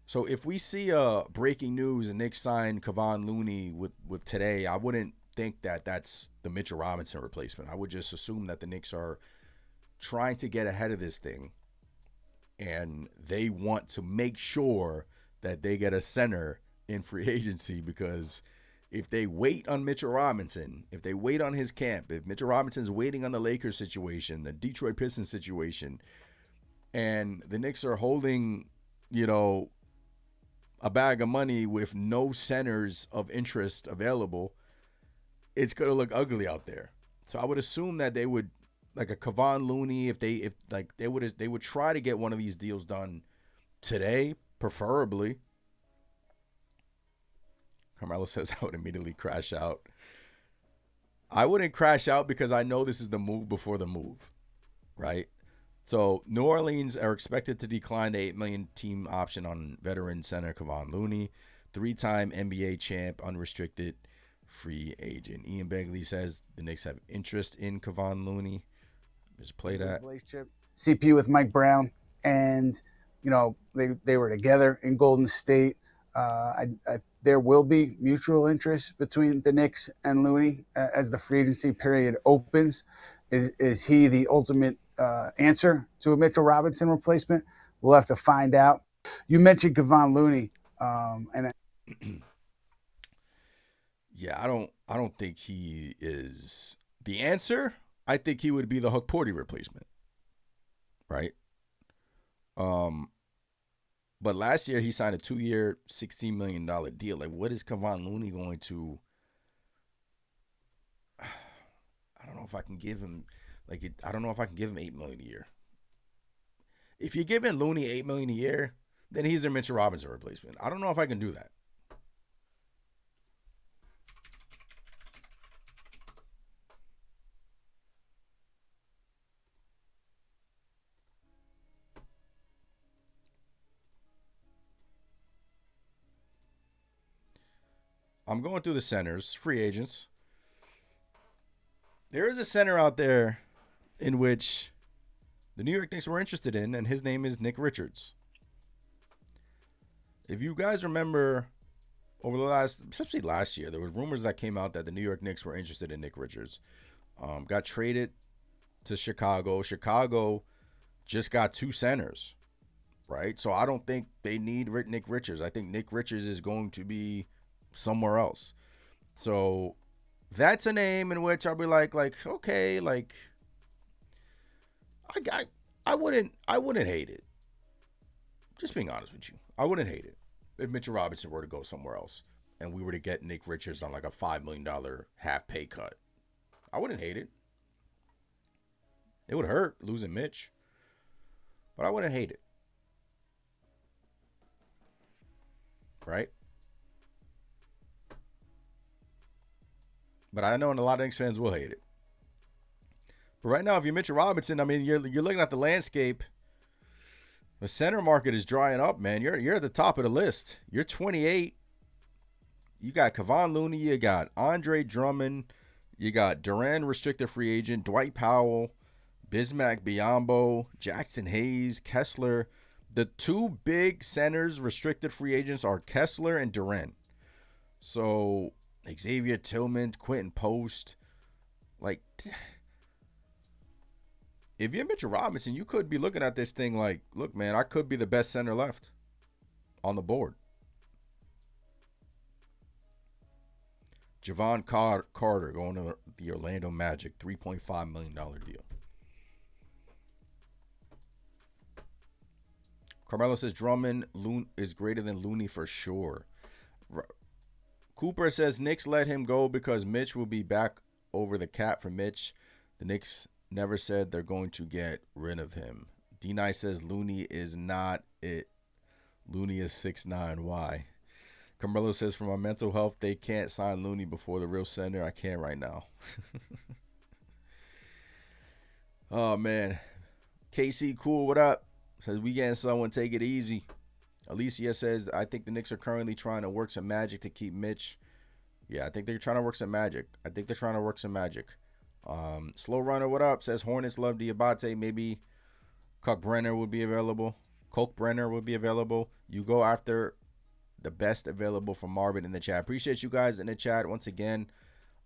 So if we see breaking news and Knicks sign Kevon Looney with today, I wouldn't think that that's the Mitchell Robinson replacement. I would just assume that the Knicks are trying to get ahead of this thing and they want to make sure that they get a center in free agency, because if they wait on Mitchell Robinson, if they wait on his camp, if Mitchell Robinson's waiting on the Lakers situation, the Detroit Pistons situation, and the Knicks are holding, a bag of money with no centers of interest available, it's going to look ugly out there. So I would assume that they would, like a Kevon Looney, they would try to get one of these deals done today, preferably. Carmelo says I would immediately crash out. I wouldn't crash out because I know this is the move before the move, right? So New Orleans are expected to decline the $8 million team option on veteran center Kevon Looney, 3-time NBA champ, unrestricted free agent. Ian Begley says the Knicks have interest in Kevon Looney. Just play that. Relationship. CP with Mike Brown, and they were together in Golden State. There will be mutual interest between the Knicks and Looney as the free agency period opens. Is he the ultimate answer to a Mitchell Robinson replacement? We'll have to find out. You mentioned Kevon Looney, yeah, I don't think he is the answer. I think he would be the Hukporti replacement, right? But last year he signed a 2-year, $16 million deal. Like, what is Kevon Looney going to? I don't know if I can give him I don't know if I can give him $8 million a year. If you're giving Looney $8 million a year, then he's their Mitchell Robinson replacement. I don't know if I can do that. I'm going through the centers, free agents. There is a center out there in which the New York Knicks were interested in, and his name is Nick Richards. If you guys remember, over the especially last year, there were rumors that came out that the New York Knicks were interested in Nick Richards. Got traded to Chicago. Chicago just got 2 centers, right? So I don't think they need Nick Richards. I think Nick Richards is going to be somewhere else. So that's a name in which I'll be like, okay, like I wouldn't hate it. Just being honest with you, I wouldn't hate it if Mitchell Robinson were to go somewhere else and we were to get Nick Richards on like a $5 million half pay cut. I wouldn't hate it. It would hurt losing Mitch, but I wouldn't hate it. Right? But I know a lot of Knicks fans will hate it. But right now, if you're Mitchell Robinson, I mean, you're looking at the landscape. The center market is drying up, man. You're at the top of the list. You're 28. You got Kevon Looney. You got Andre Drummond. You got Duran, restricted free agent. Dwight Powell, Bismack Biyombo, Jackson Hayes, Kessler. The two big centers restricted free agents are Kessler and Duran. So Xavier Tillman, Quentin Post, like, if you're Mitchell Robinson, you could be looking at this thing like, look, man, I could be the best center left on the board. Javon Carter going to the Orlando Magic, $3.5 million deal. Carmelo says Drummond is greater than Looney for sure. Cooper says Knicks let him go because Mitch will be back over the cap for Mitch. The Knicks never said they're going to get rid of him. D-Nice says Looney is not it. Looney is 6'9". Why? Carmelo says for my mental health, they can't sign Looney before the real center. I can't right now. Oh, man. KC Cool, what up? Says we getting someone, take it easy. Alicia says, I think the Knicks are currently trying to work some magic to keep Mitch. Yeah, I think they're trying to work some magic. Slow Runner, what up? Says Hornets love Diabate. Maybe Kalkbrenner would be available. You go after the best available from Marvin in the chat. Appreciate you guys in the chat once again.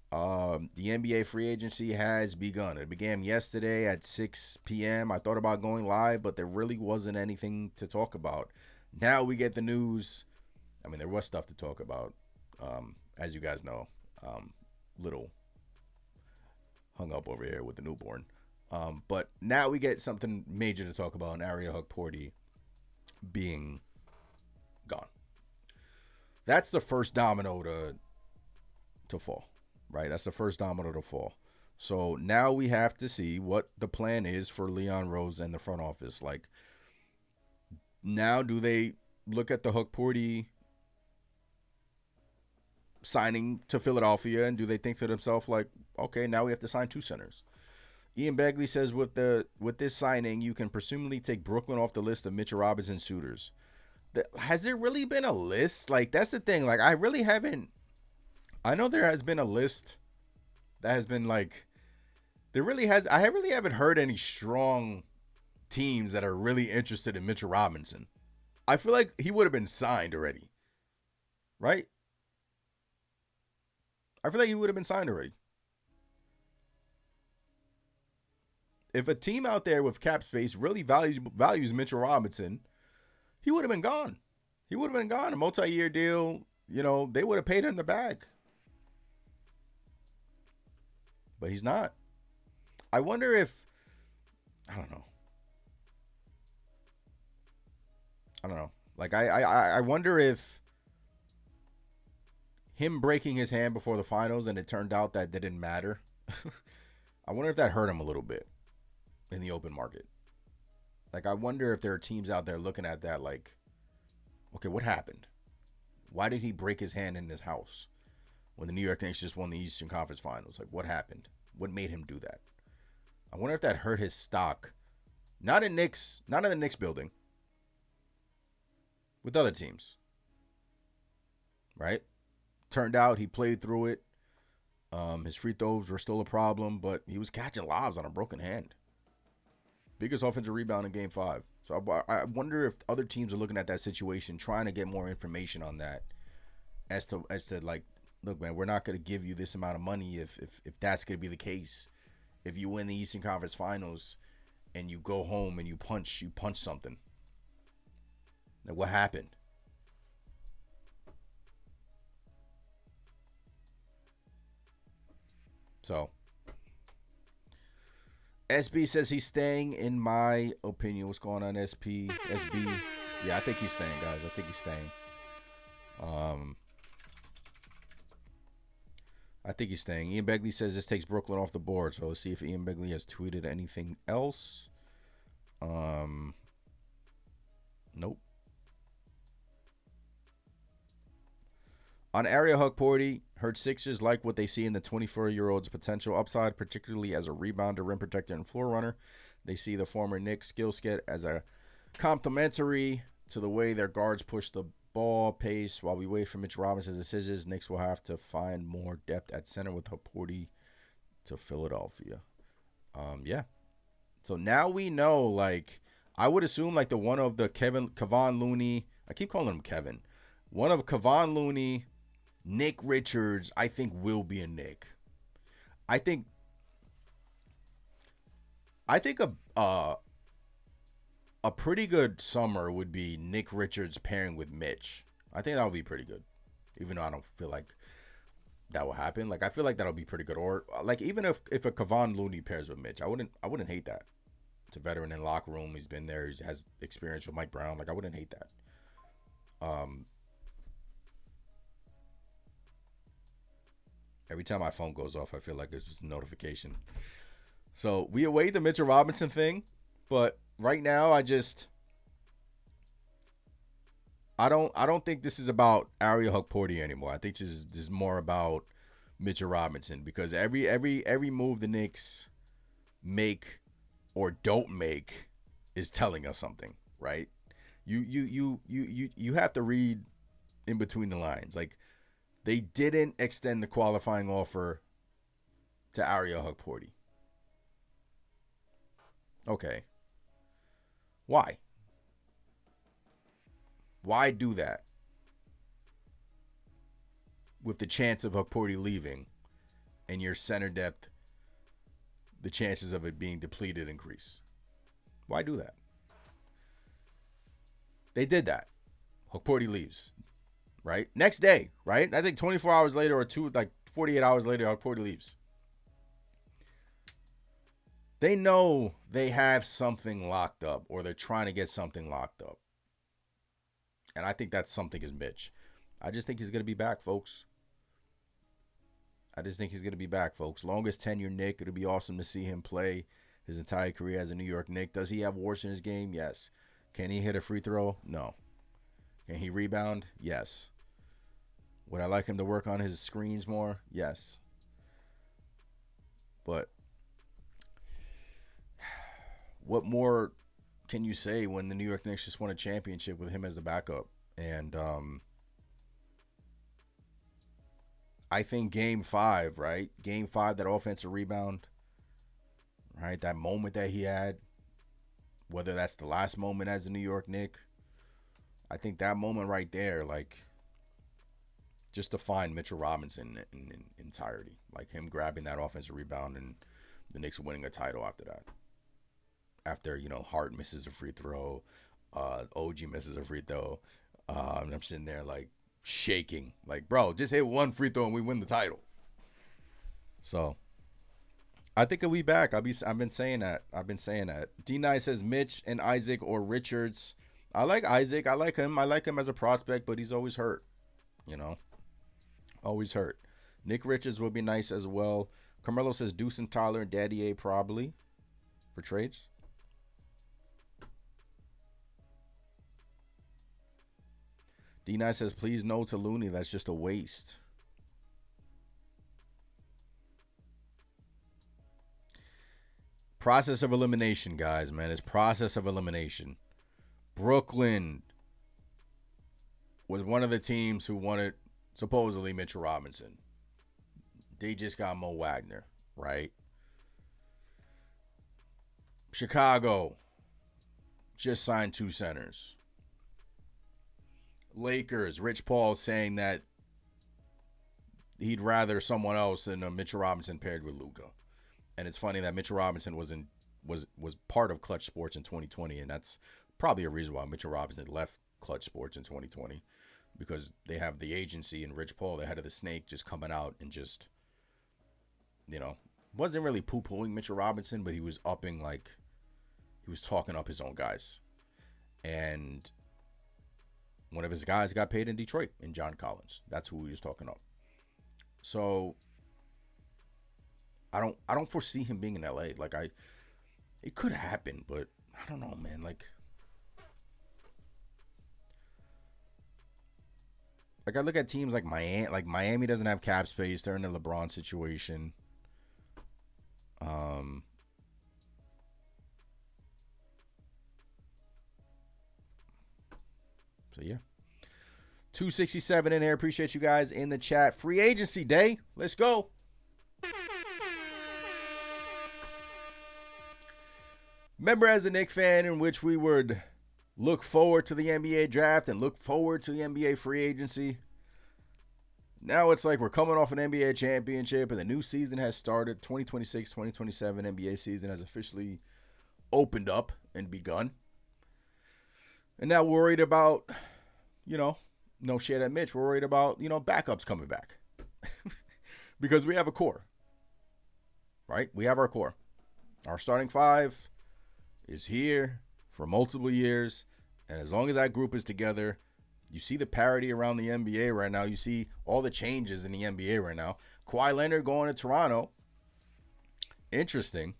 The NBA free agency has begun. It began yesterday at 6 p.m. I thought about going live, but there really wasn't anything to talk about. Now we get the news. I mean, there was stuff to talk about, as you guys know. Little hung up over here with the newborn. But now we get something major to talk about, and Aria Hukporti being gone. That's the first domino to fall, right? That's the first domino to fall. So now we have to see what the plan is for Leon Rose and the front office. Like, now do they look at the Hukporti signing to Philadelphia, and do they think to themselves like, okay, now we have to sign two centers? Ian Begley says with this signing, you can presumably take Brooklyn off the list of Mitchell Robinson suitors. Has there really been a list? Like, that's the thing. Like, I really haven't. I know there has been a list that has been like, there really has. I really haven't heard any strong teams that are really interested in Mitchell Robinson. I feel like he would have been signed already, right? I feel like he would have been signed already. If a team out there with cap space really values Mitchell Robinson, he would have been gone. A multi-year deal, they would have paid him the bag. But he's not. I wonder if, I don't know. Like, I wonder if him breaking his hand before the finals and it turned out that didn't matter. I wonder if that hurt him a little bit in the open market. Like, I wonder if there are teams out there looking at that like, okay, what happened? Why did he break his hand in his house when the New York Knicks just won the Eastern Conference Finals? Like, what happened? What made him do that? I wonder if that hurt his stock. Not in the Knicks building. With other teams. Right? Turned out he played through it. His free throws were still a problem, but he was catching lobs on a broken hand. Biggest offensive rebound in Game 5. So I wonder if other teams are looking at that situation, trying to get more information on that, as to like, look, man, we're not going to give you this amount of money if that's going to be the case. If you win the Eastern Conference Finals and you go home and you punch something. Like, what happened? So, SB says he's staying, in my opinion. What's going on, SB? Yeah, I think he's staying, guys. I think he's staying. Ian Begley says this takes Brooklyn off the board. So let's see if Ian Begley has tweeted anything else. Nope. On Area Huck Porty, heard Sixers like what they see in the 24-year-old's potential upside, particularly as a rebounder, rim protector, and floor runner. They see the former Knicks skill set as a complementary to the way their guards push the ball pace. While we wait for Mitch Robinson's decisions, Knicks will have to find more depth at center with Huck Porty to Philadelphia. Yeah. So now we know, like, I would assume, like, the one of the Kevon Looney, I keep calling him Kevin. One of Kevon Looney, Nick Richards, I think will be a Nick. I think a pretty good summer would be Nick Richards pairing with Mitch. I think that would be pretty good. Even though I don't feel like that will happen. Like, I feel like that'll be pretty good. Or like, even if a Kevon Looney pairs with Mitch, I wouldn't hate that. It's a veteran in locker room. He's been there. He has experience with Mike Brown. Like, I wouldn't hate that. Every time my phone goes off, I feel like it's just a notification. So we await the Mitchell Robinson thing, but right now I don't think this is about Ariel Huck Porty anymore. I think this is more about Mitchell Robinson, because every move the Knicks make or don't make is telling us something, right? You have to read in between the lines. Like, they didn't extend the qualifying offer to Ariel Huck Porty. Okay. Why? Why do that? With the chance of Huck Porty leaving and your center depth, the chances of it being depleted increase. Why do that? They did that. Huck Porty leaves. Right? Next day, right? I think 24 hours later or 48 hours later, Huck Porty leaves. They know they have something locked up, or they're trying to get something locked up. And I think that something is Mitch. I just think he's going to be back, folks. Longest tenure Knick. It'll be awesome to see him play his entire career as a New York Knick. Does he have warts in his game? Yes. Can he hit a free throw? No. Can he rebound? Yes. Would I like him to work on his screens more? Yes. But what more can you say when the New York Knicks just won a championship with him as the backup? And I think Game 5, right? Game 5, that offensive rebound, right? That moment that he had, whether that's the last moment as a New York Knick, I think that moment right there, like, just defined Mitchell Robinson in entirety. Like, him grabbing that offensive rebound and the Knicks winning a title after that. After, Hart misses a free throw, OG misses a free throw, and I'm sitting there, like, shaking. Like, bro, just hit one free throw and we win the title. So, I think he'll be back. I've been saying that. D9 says Mitch and Isaac or Richards. I like Isaac. I like him. I like him as a prospect, but he's always hurt. Always hurt. Nick Richards will be nice as well. Carmelo says Deuce and Tyler and Daddy A probably for trades. D9 says, please no to Looney. That's just a waste. Process of elimination, guys, man. It's process of elimination. Brooklyn was one of the teams who wanted, supposedly, Mitchell Robinson. They just got Mo Wagner, right? Chicago just signed 2 centers. Lakers, Rich Paul saying that he'd rather someone else than a Mitchell Robinson paired with Luka. And it's funny that Mitchell Robinson was part of Clutch Sports in 2020, and that's probably a reason why Mitchell Robinson left Clutch Sports in 2020, because they have the agency and Rich Paul, the head of the Snake, just coming out and just, wasn't really poo-pooing Mitchell Robinson, but he was he was talking up his own guys. And one of his guys got paid in Detroit, in John Collins. That's who he was talking up. So I don't foresee him being in LA. It could happen, but I don't know, man. Like I look at teams like Miami. Like Miami doesn't have cap space. They're in the LeBron situation. So yeah. 267 in here. Appreciate you guys in the chat. Free agency day. Let's go. Remember, as a Knicks fan, in which we would look forward to the NBA draft and look forward to the NBA free agency. Now it's like we're coming off an NBA championship and the new season has started. 2026-2027 NBA season has officially opened up and begun. And now we're worried about, no shit at Mitch. We're worried about, backups coming back. Because we have a core. Right? We have our core. Our starting five is here for multiple years. And as long as that group is together, you see the parity around the NBA right now. You see all the changes in the NBA right now. Kawhi Leonard going to Toronto. Interesting.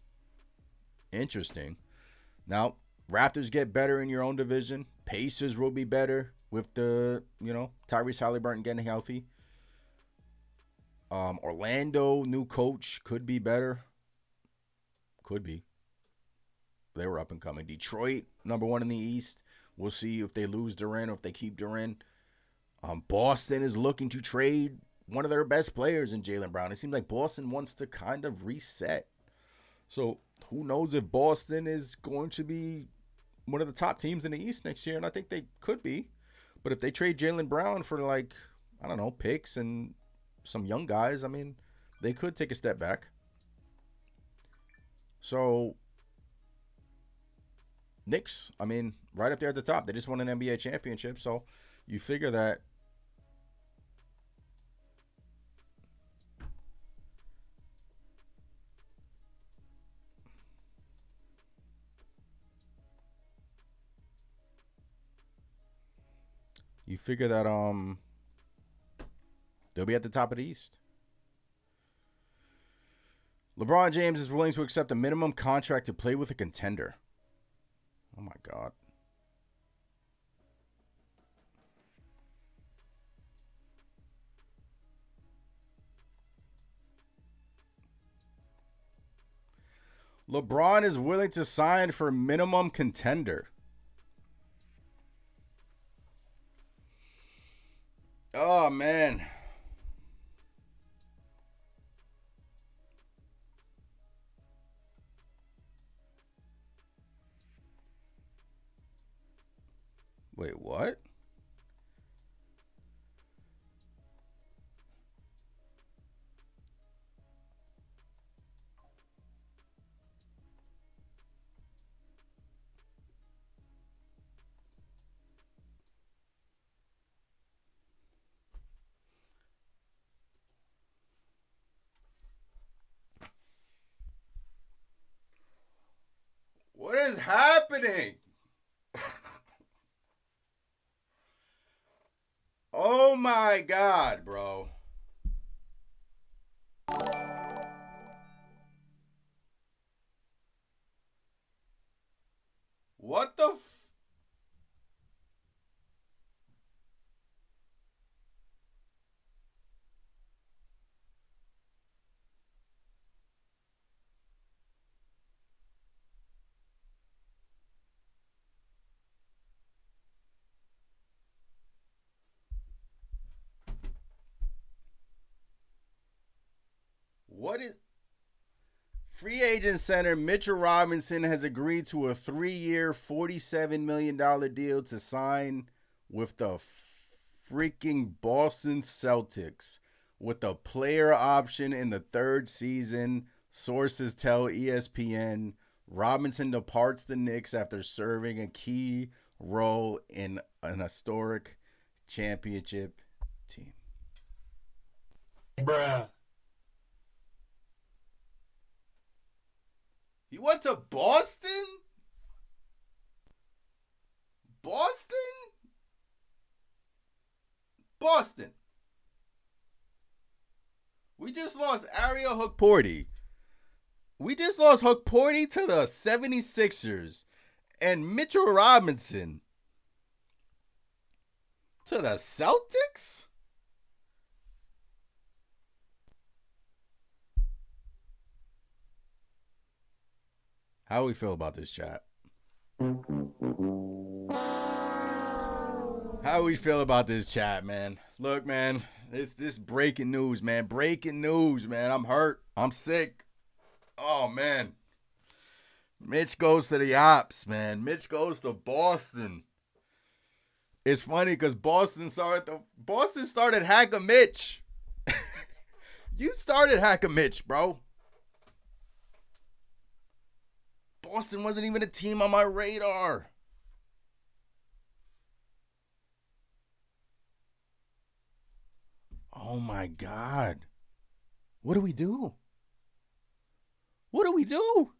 Now, Raptors get better in your own division. Pacers will be better with the, Tyrese Halliburton getting healthy. Orlando, new coach, could be better. Could be. They were up and coming. Detroit, number one in the East. We'll see if they lose Durant or if they keep Durant. Boston is looking to trade one of their best players in Jaylen Brown. It seems like Boston wants to kind of reset. So who knows if Boston is going to be one of the top teams in the East next year. And I think they could be. But if they trade Jaylen Brown for picks and some young guys, they could take a step back. So Knicks, right up there at the top. They just won an NBA championship, so you figure that they'll be at the top of the East. LeBron James is willing to accept a minimum contract to play with a contender. Oh, my God. LeBron is willing to sign for minimum contender. Oh, man. Wait, what? What is happening? Oh my God, bro. What the What is free agent center Mitchell Robinson has agreed to a 3-year, $47 million deal to sign with the freaking Boston Celtics with a player option in the 3rd season. Sources tell ESPN Robinson departs the Knicks after serving a key role in an historic championship team. Bruh. He went to Boston? Boston. We just lost Ariel Hukporti. We just lost Hukporti to the 76ers and Mitchell Robinson to the Celtics? How do we feel about this, chat? How do we feel about this, chat, man? Look, man, this breaking news, man. Breaking news, man. I'm hurt. I'm sick. Oh, man. Mitch goes to the Ops, man. Mitch goes to Boston. It's funny because Boston started hacking Mitch. You started hacking Mitch, bro. Boston wasn't even a team on my radar. Oh my God. What do we do? What do we do?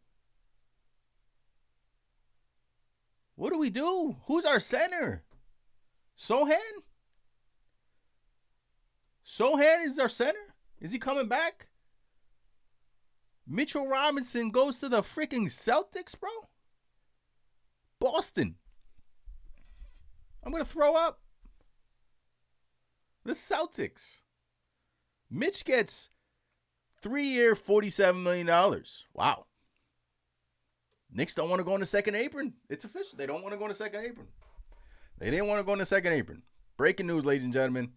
What do we do? Who's our center? Sohan? Sohan is our center? Is he coming back? Mitchell Robinson goes to the freaking Celtics, bro? Boston. I'm going to throw up. The Celtics. Mitch gets 3-year, $47 million. Wow. Knicks don't want to go in the second apron. It's official. They don't want to go in the second apron. They didn't want to go in the second apron. Breaking news, ladies and gentlemen.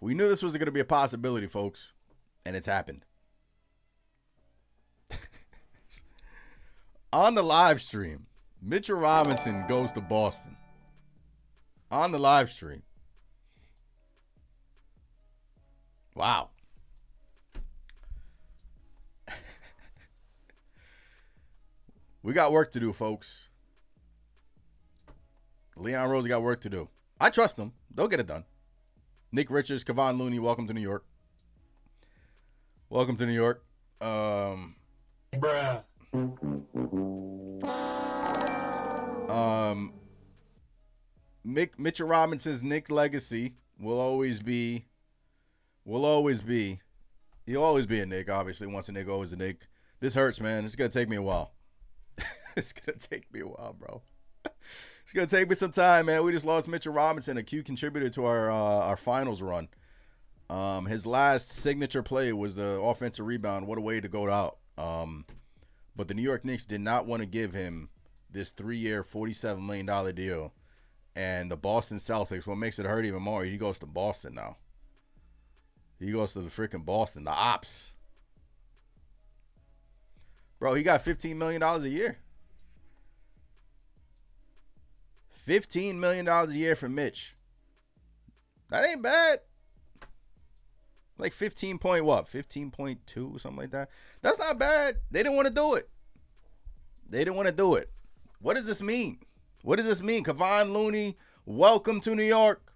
We knew this was going to be a possibility, folks, and it's happened. On the live stream, Mitchell Robinson goes to Boston. On the live stream. Wow. We got work to do, folks. Leon Rose got work to do. I trust them. They'll get it done. Nick Richards, Kevon Looney, welcome to New York. Welcome to New York. Bruh. Mitchell Robinson's Knicks legacy will always be, he'll always be a Knick, obviously. Once a Knick, always a Knick. This hurts, man. It's going to take me a while. It's going to take me a while, bro. It's going to take me some time, man. We just lost Mitchell Robinson, a key contributor to our finals run. His last signature play was the offensive rebound. What a way to go out. But the New York Knicks did not want to give him this 3-year, $47 million deal. And the Boston Celtics, what makes it hurt even more, he goes to Boston now. He goes to the freaking Boston, the Ops. Bro, he got $15 million a year. $15 million a year for Mitch. That ain't bad. Like 15.2, something like that. That's not bad. They didn't want to do it. What does this mean? Kevon Looney, welcome to New York.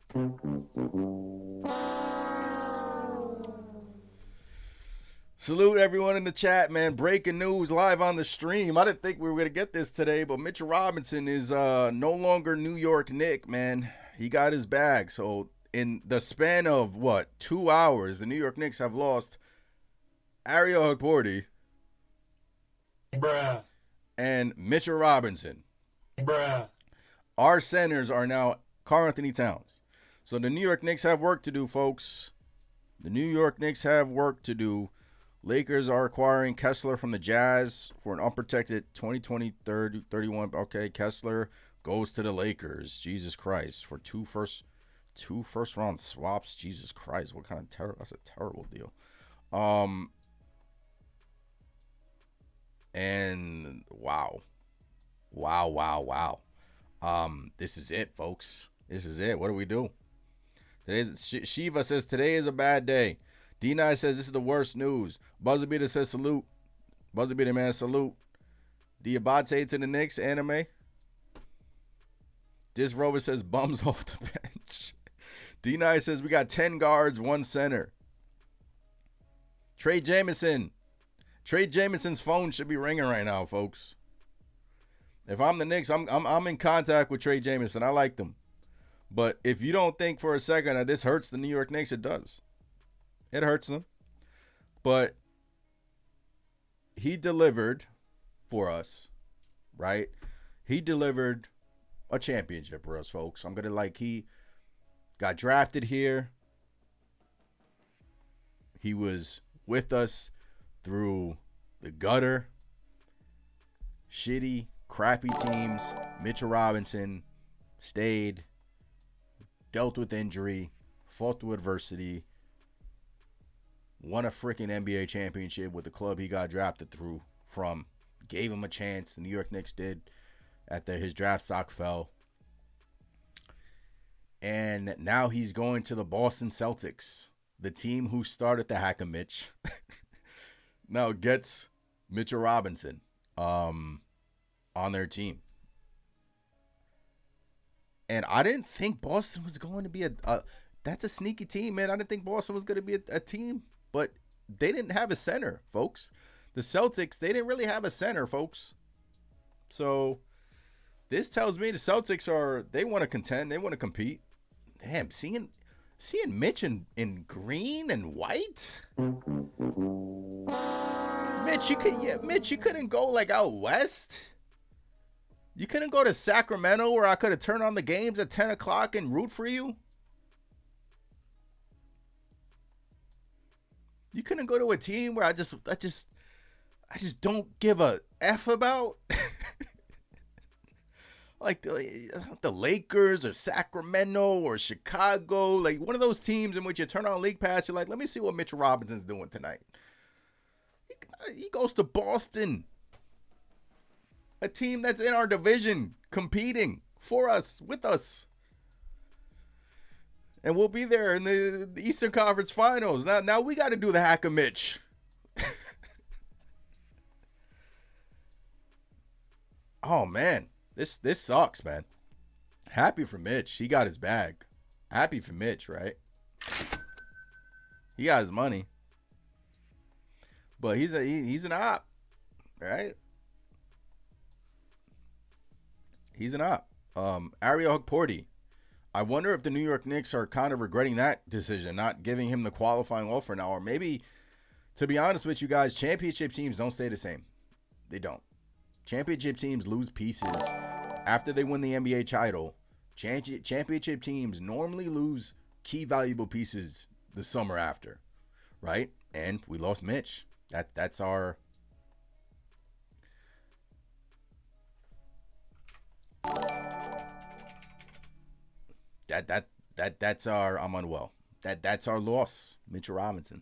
Salute everyone in the chat, man. Breaking news live on the stream. I didn't think we were going to get this today, but Mitchell Robinson is no longer New York Knick, man. He got his bag. So in the span of, 2 hours, the New York Knicks have lost Ariel Hukporti. Bruh. And Mitchell Robinson. Bruh. Our centers are now Karl-Anthony Towns. So the New York Knicks have work to do, folks. The New York Knicks have work to do. Lakers are acquiring Kessler from the Jazz for an unprotected 2020-31. Okay, Kessler goes to the Lakers. Jesus Christ. For two first round swaps. Jesus Christ. What kind of terror? That's a terrible deal. And wow. This is it, folks. This is it. What do we do? Shiva says today is a bad day. D9 says this is the worst news. Buzzerbeater says salute. Buzzerbeater, man, salute. Diabate to the Knicks anime. Dis Rover says bums off the bench. D9 says we got 10 guards, 1 center. Trey Jameson's phone should be ringing right now, folks. If I'm the Knicks, I'm in contact with Trey Jameson. I like them. But if you don't think for a second that this hurts the New York Knicks, it does. It hurts them. But he delivered for us, right? He delivered a championship for us, folks. I'm going to got drafted here. He was with us through the gutter, shitty, crappy teams. Mitchell Robinson stayed, dealt with injury, fought through adversity, won a freaking NBA championship with the club he got drafted through from. Gave him a chance. The New York Knicks did after his draft stock fell. And now he's going to the Boston Celtics, the team who started the Hack a Mitch. Now gets Mitchell Robinson on their team. And I didn't think Boston was going to be that's a sneaky team, man. I didn't think Boston was going to be a team, but they didn't have a center, folks. The Celtics, they didn't really have a center, folks. So this tells me the Celtics they want to contend, they want to compete. Damn, seeing Mitch in green and white. Mitch, you couldn't go like out west. You couldn't go to Sacramento where I could have turned on the games at 10 o'clock and root for you. You couldn't go to a team where I just don't give a F about. Like the Lakers or Sacramento or Chicago, like one of those teams in which you turn on League Pass, you're like, let me see what Mitchell Robinson's doing tonight. He goes to Boston, a team that's in our division, competing for us, with us. And we'll be there in the Eastern Conference Finals. Now we got to do the Hack a Mitch. Oh, man. This sucks, man. Happy for Mitch. He got his bag. Happy for Mitch, right? He got his money. But he's an op, right? He's an op. Ariel Porty. I wonder if the New York Knicks are kind of regretting that decision, not giving him the qualifying offer now. Or maybe, to be honest with you guys, championship teams don't stay the same. They don't. Championship teams lose pieces after they win the NBA title. Championship teams normally lose key valuable pieces the summer after, right? And we lost Mitch. That's our that's our I'm unwell. That's our loss, Mitchell Robinson.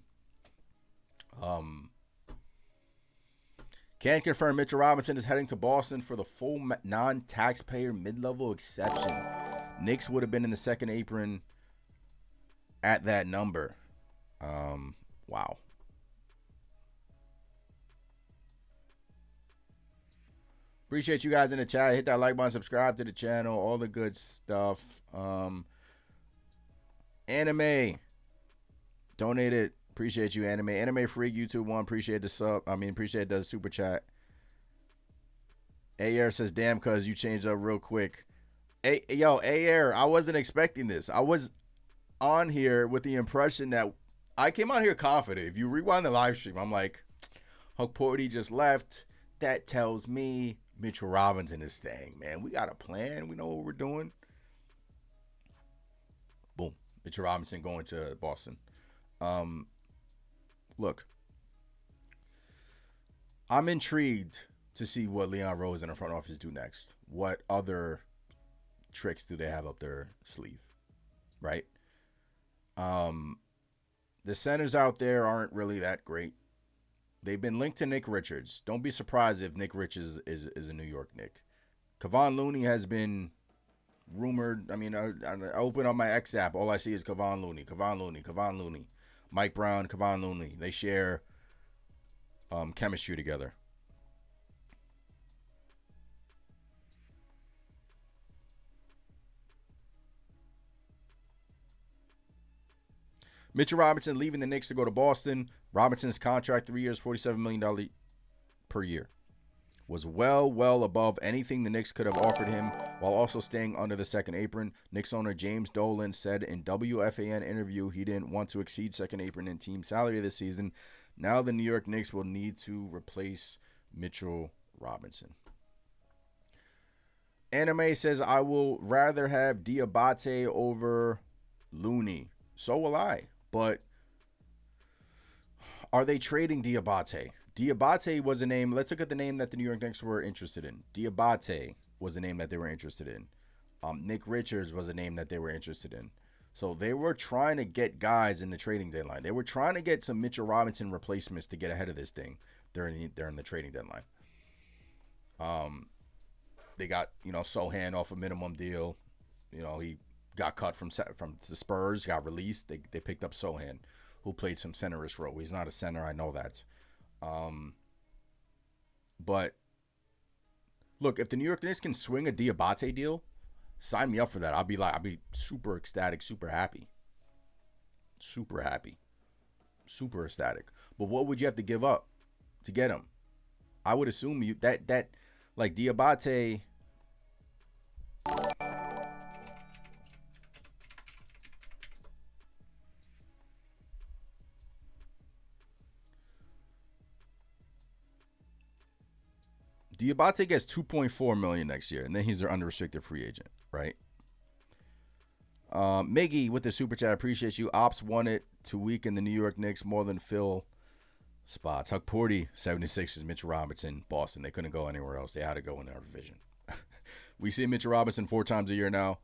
Can confirm Mitchell Robinson is heading to Boston for the full non-taxpayer mid-level exception. Knicks would have been in the second apron at that number. Wow. Appreciate you guys in the chat. Hit that like button, subscribe to the channel, all the good stuff. Anime donated. Appreciate you, Anime Freak, YouTube One. Appreciate the sub. Appreciate the super chat. Air says, damn, cuz you changed up real quick. Air, I wasn't expecting this. I was on here with the impression that I came on here confident. If you rewind the live stream, I'm like, Huck Porty just left. That tells me Mitchell Robinson is staying, man. We got a plan. We know what we're doing. Boom. Mitchell Robinson going to Boston. Look, I'm intrigued to see what Leon Rose and the front office do next. What other tricks do they have up their sleeve, right? The centers out there aren't really that great. They've been linked to Nick Richards. Don't be surprised if Nick Richards is a New York Knick. Kevon Looney has been rumored. I open up my X app. All I see is Kevon Looney. Mike Brown, Kevon Looney. They share chemistry together. Mitchell Robinson leaving the Knicks to go to Boston. Robinson's contract, 3 years, $47 million per year. Was well above anything the Knicks could have offered him while also staying under the second apron. Knicks owner James Dolan said in WFAN interview he didn't want to exceed second apron in team salary this season. Now the New York Knicks will need to replace Mitchell Robinson. Anime says, I will rather have Diabate over Looney. So will I. But are they trading Diabate? Diabate was a name. Let's look at the name that the New York Knicks were interested in. Diabate was the name that they were interested in. Nick Richards was a name that they were interested in. So they were trying to get guys in the trading deadline. They were trying to get some Mitchell Robinson replacements to get ahead of this thing during the trading deadline. They got, Sohan off a minimum deal. He got cut from the Spurs, got released. They picked up Sohan, who played some centerish role. He's not a center, I know that. But look, if the New York Knicks can swing a Diabate deal, sign me up for that. I'll be super ecstatic, super happy. Super happy. Super ecstatic. But what would you have to give up to get him? I would assume that like Diabate. Diabate gets $2.4 million next year, and then he's their unrestricted free agent, right? Miggy with the super chat, appreciate you. Ops wanted to weaken the New York Knicks more than fill spots. Huck Porty, 76ers, Mitchell Robinson, Boston. They couldn't go anywhere else. They had to go in our division. We see Mitchell Robinson 4 times a year now.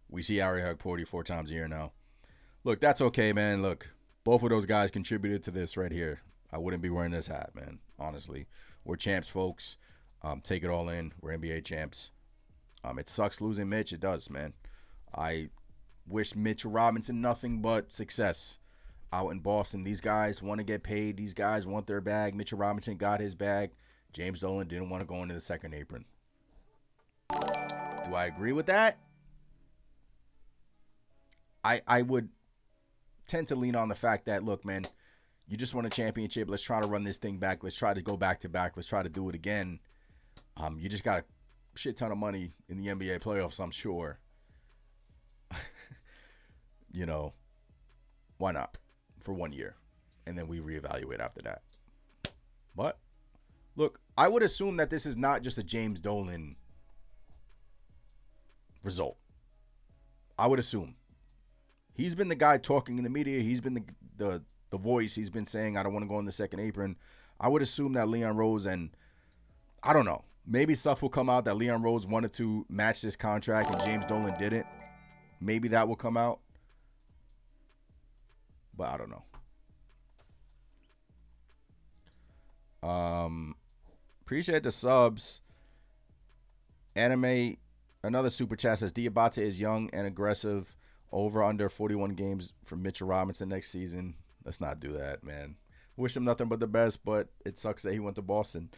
We see Ari Huck Porty 4 times a year now. Look, that's okay, man. Look, both of those guys contributed to this right here. I wouldn't be wearing this hat, man. Honestly, we're champs, folks. Take it all in. We're NBA champs. It sucks losing Mitch. It does, man. I wish Mitchell Robinson nothing but success out in Boston. These guys want to get paid. These guys want their bag. Mitchell Robinson got his bag. James Dolan didn't want to go into the second apron. Do I agree with that? I would tend to lean on the fact that, look, man, you just won a championship. Let's try to run this thing back. Let's try to go back to back. Let's try to do it again. You just got a shit ton of money in the NBA playoffs, I'm sure. Why not? For 1 year. And then we reevaluate after that. But, look, I would assume that this is not just a James Dolan result. I would assume. He's been the guy talking in the media. He's been the voice. He's been saying, I don't want to go in the second apron. I would assume that Leon Rose and, I don't know, maybe stuff will come out that Leon Rose wanted to match this contract and James Dolan didn't. Maybe that will come out. But I don't know. Appreciate the subs. Anime, another super chat says Diabate is young and aggressive. Over under 41 games for Mitchell Robinson next season. Let's not do that, man. Wish him nothing but the best, but it sucks that he went to Boston.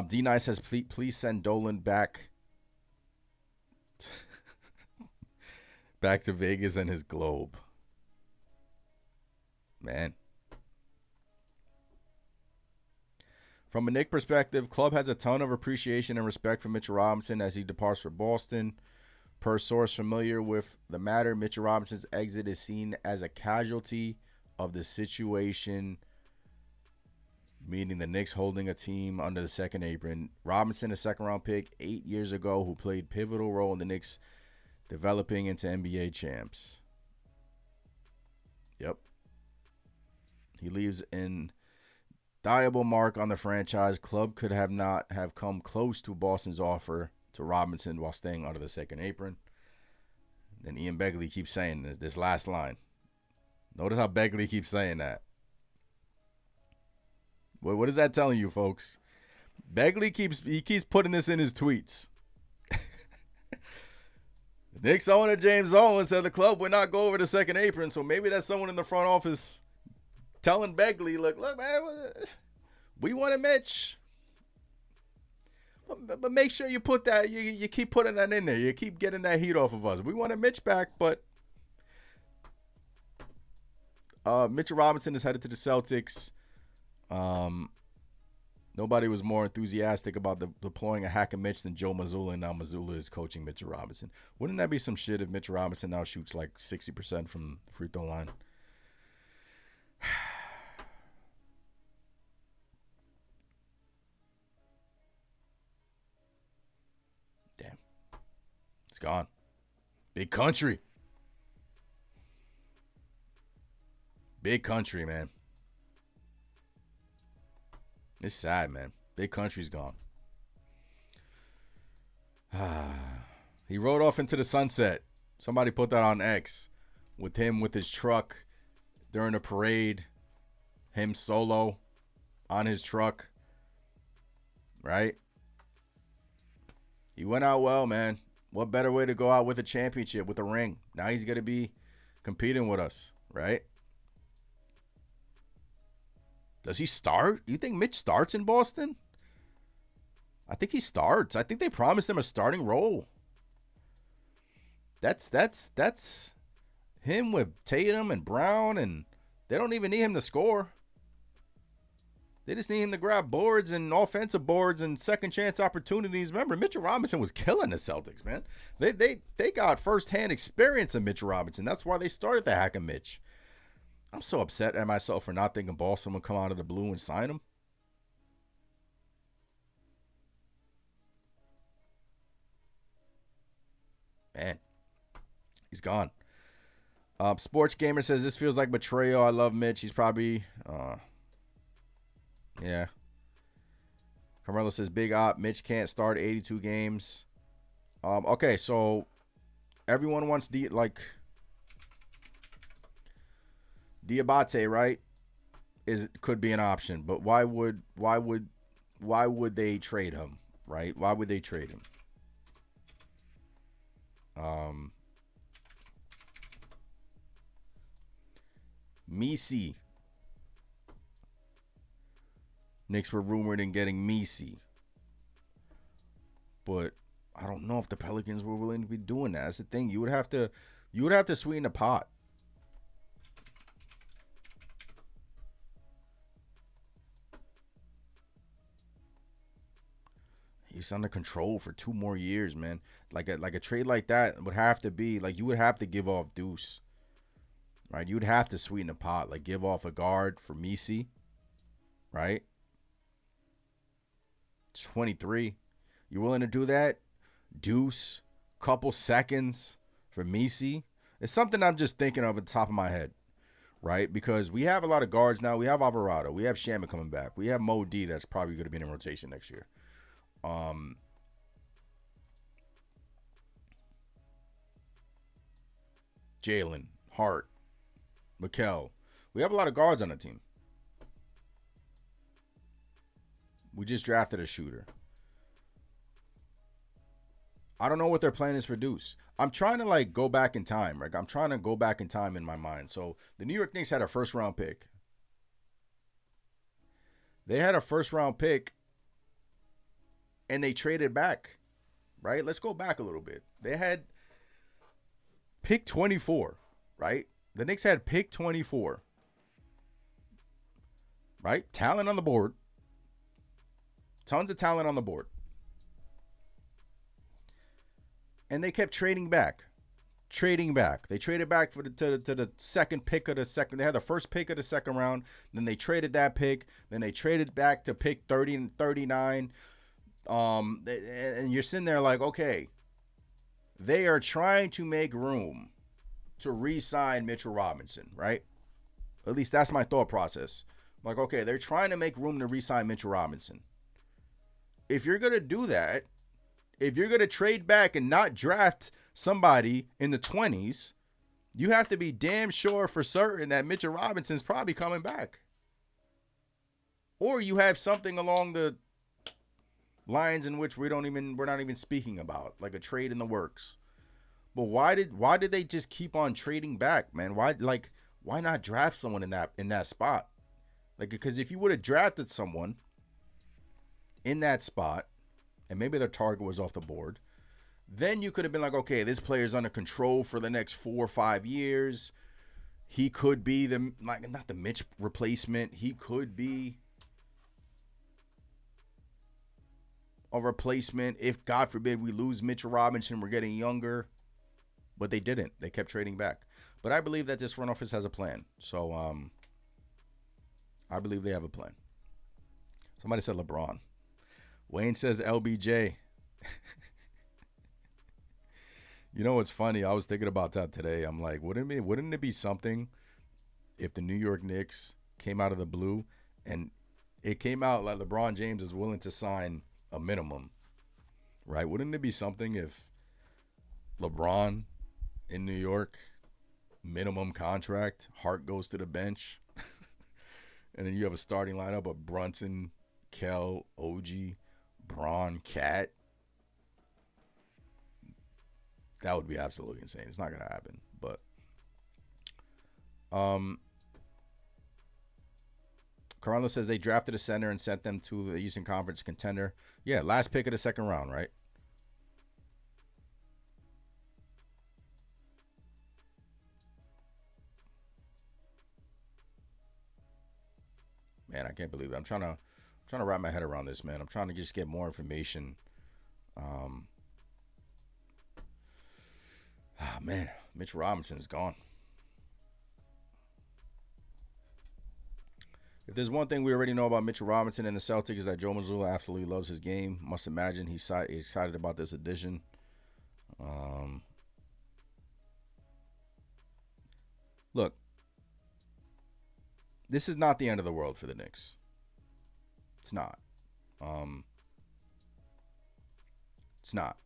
D Nice says please send Dolan back to Vegas and his globe. Man. From a Knick perspective, club has a ton of appreciation and respect for Mitchell Robinson as he departs for Boston. Per source familiar with the matter, Mitchell Robinson's exit is seen as a casualty of the situation, meaning the Knicks holding a team under the second apron. Robinson, a second-round pick 8 years ago, who played pivotal role in the Knicks developing into NBA champs. Yep. He leaves an indelible mark on the franchise. Club could have not have come close to Boston's offer to Robinson while staying under the second apron. Then Ian Begley keeps saying this last line. Notice how Begley keeps saying that. What is that telling you, folks? Begley keeps putting this in his tweets. Knicks owner James Dolan said the club would not go over the second apron, so maybe that's someone in the front office telling Begley, look, man, we wanted Mitch. But make sure you put that, you keep putting that in there. You keep getting that heat off of us. We wanted Mitch back, but Mitchell Robinson is headed to the Celtics. Nobody was more enthusiastic about deploying a hack of Mitch than Joe Mazzulla, and now Mazzulla is coaching Mitchell Robinson. Wouldn't that be some shit if Mitchell Robinson now shoots like 60% from the free throw line? Damn. It's gone. Big country. Big country, man. It's sad, man. Big country's gone. He rode off into the sunset. Somebody put that on X. With him with his truck during a parade. Him solo on his truck. Right? He went out well, man. What better way to go out with a championship, with a ring? Now he's going to be competing with us, right? Does he start? You think Mitch starts in Boston? I think he starts. I think they promised him a starting role. That's him with Tatum and Brown, and they don't even need him to score. They just need him to grab boards and offensive boards and second chance opportunities. Remember, Mitchell Robinson was killing the Celtics, man. They got firsthand experience of Mitchell Robinson. That's why they started the hack of Mitch. I'm so upset at myself for not thinking Boston would come out of the blue and sign him. Man, he's gone. Sports Gamer says, this feels like betrayal. I love Mitch. He's probably... yeah. Carmelo says, big op. Mitch can't start 82 games. Okay, so everyone wants Diabate, right? Could be an option, but why would they trade him, right? Why would they trade him? Misi. Knicks were rumored in getting Misi. But I don't know if the Pelicans were willing to be doing that. That's the thing. You would have to sweeten the pot. He's under control for 2 more years, man. Like a trade like that would have to be like, you would have to give off Deuce. Right? You would have to sweeten the pot. Like give off a guard for Misi. Right? 23. You willing to do that? Deuce, couple seconds for Misi. It's something I'm just thinking of at the top of my head, right? Because we have a lot of guards now. We have Alvarado. We have Shaman coming back. We have Mo D that's probably going to be in rotation next year. Jalen, Hart, Mikal. We have a lot of guards on the team. We just drafted a shooter. I don't know what their plan is for Deuce. I'm trying to go back in time, right? I'm trying to go back in time in my mind. So the New York Knicks had a first round pick. They had a first round pick and they traded back, right? Let's go back a little bit. They had pick 24, right? The Knicks had pick 24, right? Talent on the board. Tons of talent on the board. And they kept trading back. They traded back to the second pick of the second. They had the first pick of the second round. Then they traded that pick. Then they traded back to pick 30 and 39. And you're sitting there like, okay, they are trying to make room to re-sign Mitchell Robinson, right? At least that's my thought process. Like, okay, they're trying to make room to re-sign Mitchell Robinson. If you're going to do that, if you're going to trade back and not draft somebody in the 20s, you have to be damn sure for certain that Mitchell Robinson's probably coming back. Or you have something along the lines in which we're not even speaking about, like a trade in the works. But why did they just keep on trading back, man? Why not draft someone in that spot? Like, because if you would have drafted someone in that spot, and maybe their target was off the board, then you could have been like, okay, this player's under control for the next 4 or 5 years. He could be not the Mitch replacement. He could be a replacement if, God forbid, we lose Mitchell Robinson. We're getting younger. But they didn't. They kept trading back. But I believe that this front office has a plan. So I believe they have a plan. Somebody said LeBron. Wayne says LBJ. You know what's funny? I was thinking about that today. I'm like, wouldn't it be something if the New York Knicks came out of the blue and it came out like LeBron James is willing to sign a minimum, right? Wouldn't it be something if LeBron in New York, minimum contract, Hart goes to the bench, and then you have a starting lineup of Brunson, Kel, OG, Braun, Cat? That would be absolutely insane. It's not gonna happen, but Carlos says they drafted a center and sent them to the Eastern Conference contender. Yeah, last pick of the second round, right? Man, I can't believe it. I'm trying to wrap my head around this, man. I'm trying to just get more information. Man, Mitch Robinson's gone. If there's one thing we already know about Mitchell Robinson and the Celtics is that Joe Mazzulla absolutely loves his game. Must imagine he's excited about this addition. Look, this is not the end of the world for the Knicks. It's not. It's not.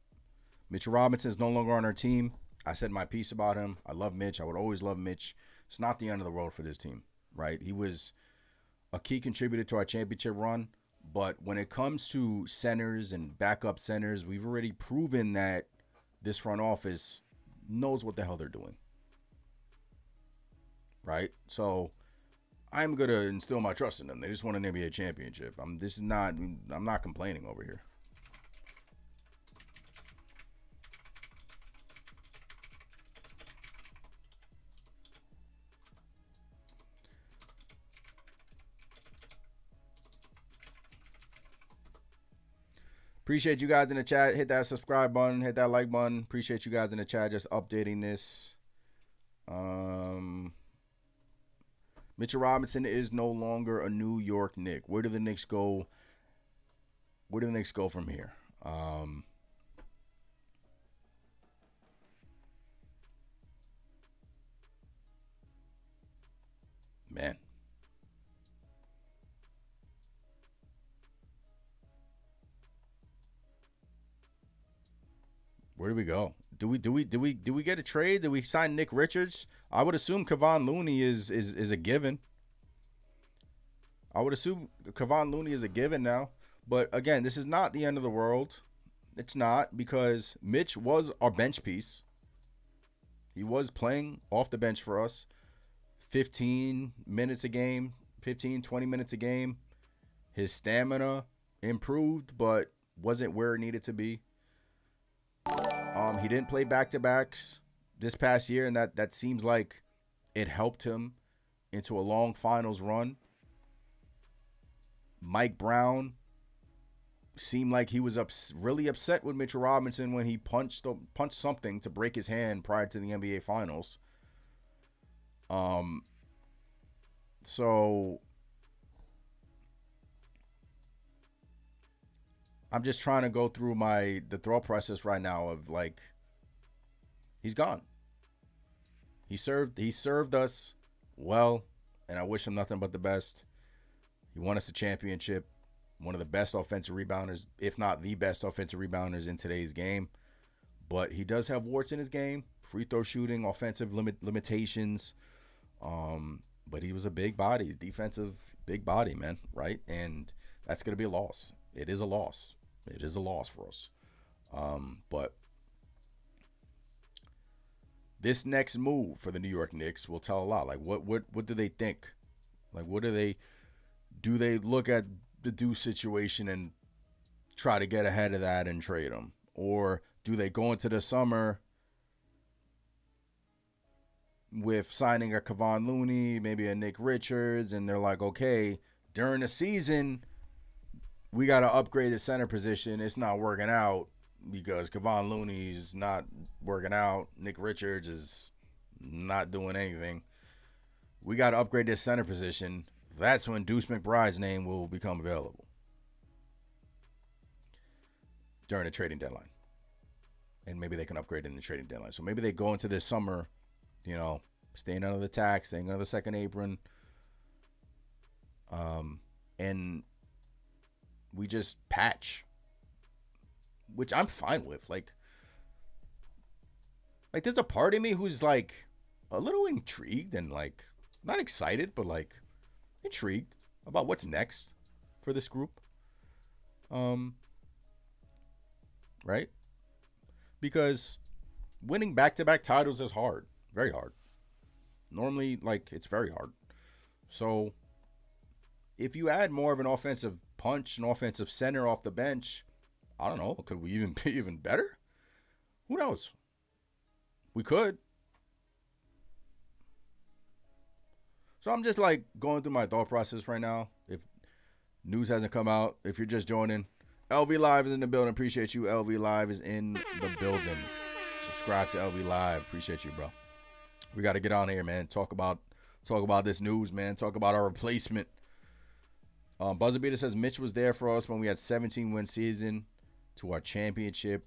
Mitchell Robinson is no longer on our team. I said my piece about him. I love Mitch. I would always love Mitch. It's not the end of the world for this team, right? He was a key contributor to our championship run, but when it comes to centers and backup centers, we've already proven that this front office knows what the hell they're doing, right? So I'm going to instill my trust in them. They just won an NBA championship. I'm not complaining over here. Appreciate you guys in the chat. Hit that subscribe button. Hit that like button. Appreciate you guys in the chat just updating this. Mitchell Robinson is no longer a New York Knick. Where do the Knicks go? Where do the Knicks go from here? Man. Where do we go? Do we get a trade? Do we sign Nick Richards? I would assume Kevon Looney is a given. I would assume Kevon Looney is a given now. But again, this is not the end of the world. It's not, because Mitch was our bench piece. He was playing off the bench for us. 15 minutes a game, 15, 20 minutes a game. His stamina improved, but wasn't where it needed to be. He didn't play back-to-backs this past year, and that seems like it helped him into a long finals run. Mike Brown seemed like he was really upset with Mitchell Robinson when he punched something to break his hand prior to the NBA Finals. So I'm just trying to go through the thought process right now of like, he's gone. He served us well, and I wish him nothing but the best. He won us a championship, one of the best offensive rebounders, if not the best offensive rebounders in today's game. But he does have warts in his game, free throw shooting, offensive limitations. But he was a big body, defensive big body, man, right? And that's going to be a loss. It is a loss. It is a loss for us. But this next move for the New York Knicks will tell a lot. Like, what do they think? Like, do they look at the Deuce situation and try to get ahead of that and trade him? Or do they go into the summer with signing a Kevon Looney, maybe a Nick Richards, and they're like, okay, during the season, we got to upgrade the center position. It's not working out because Kevon Looney's not working out. Nick Richards is not doing anything. We got to upgrade this center position. That's when Deuce McBride's name will become available during the trading deadline. And maybe they can upgrade in the trading deadline. So maybe they go into this summer, staying out of the attack, staying out of the second apron. And we just patch, which I'm fine with. Like there's a part of me who's like a little intrigued and like not excited, but like intrigued about what's next for this group. Right? Because winning back-to-back titles is hard, very hard. Normally, like, it's very hard. So if you add more of an offensive punch, an offensive center off the bench, I don't know, could we even be even better? Who knows? We could. So I'm just like going through my thought process right now. If news hasn't come out, if you're just joining, LV Live is in the building. Appreciate you. LV Live is in the building. Subscribe to LV Live. Appreciate you, bro. We got to get on here, man. Talk about this news, man. Talk about our replacement. Buzzer Beater says Mitch was there for us when we had 17-win season to our championship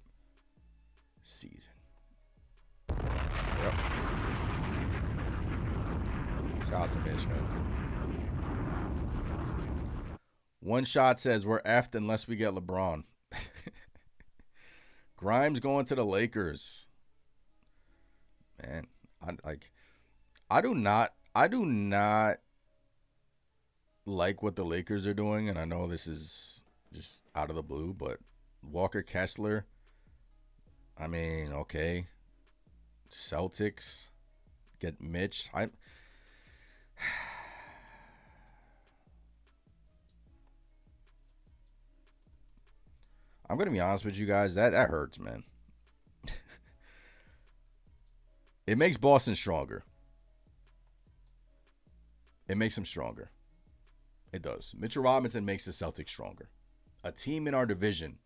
season. Yep. Shout out to Mitch, man. One Shot says we're effed unless we get LeBron. Grimes going to the Lakers. Man, I do not like what the Lakers are doing, and I know this is just out of the blue, but Walker Kessler, I mean, okay. Celtics get Mitch. I'm going to be honest with you guys. That hurts, man. It makes Boston stronger. It makes them stronger. It does. Mitchell Robinson makes the Celtics stronger. A team in our division,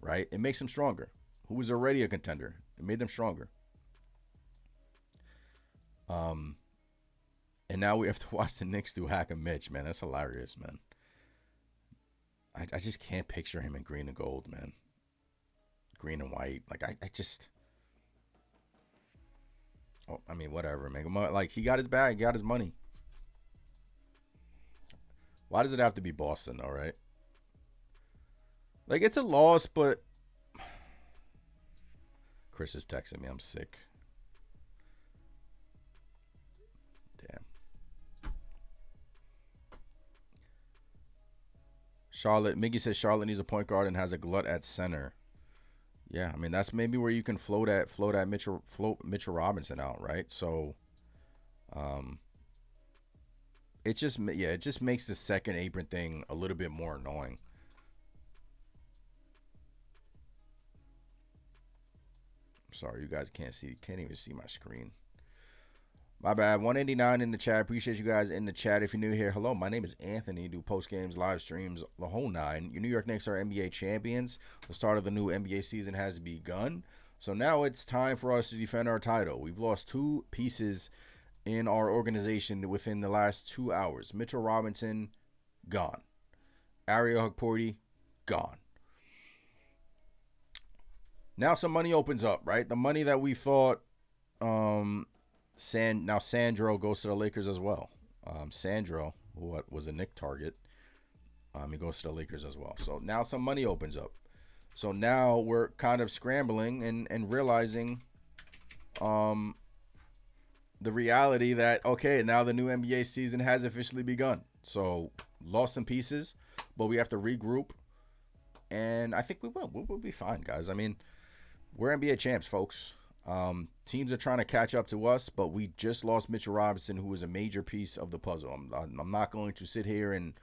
right? It makes them stronger. Who was already a contender. It made them stronger. And now we have to watch the Knicks do Hack and Mitch, man. That's hilarious, man. I just can't picture him in green and gold, man. Green and white. Like, I just... Oh, I mean, whatever, man. Like, he got his bag. He got his money. Why does it have to be Boston, though, right? Like, it's a loss, but... Chris is texting me. I'm sick. Damn. Miggy says Charlotte needs a point guard and has a glut at center. Yeah, I mean, that's maybe where you can float Mitchell Robinson out, right? So, it just makes the second apron thing a little bit more annoying. I'm sorry, you guys can't even see my screen. My bad. 189 in the chat. Appreciate you guys in the chat. If you're new here, hello. My name is Anthony. Do post games, live streams, the whole nine. Your New York Knicks are NBA champions. The start of the new NBA season has begun. So now it's time for us to defend our title. We've lost two pieces in our organization within the last 2 hours. Mitchell Robinson, gone. Ariel Hukporti, gone. Now some money opens up, right? The money that we thought... Now Sandro goes to the Lakers as well. Sandro, who was a Knick target, he goes to the Lakers as well. So now some money opens up. So now we're kind of scrambling and realizing the reality that, okay, now the new NBA season has officially begun. So lost some pieces, but we have to regroup. And I think we will. We'll be fine, guys. I mean, we're NBA champs, folks. Teams are trying to catch up to us, but we just lost Mitchell Robinson, who was a major piece of the puzzle. I'm not going to sit here and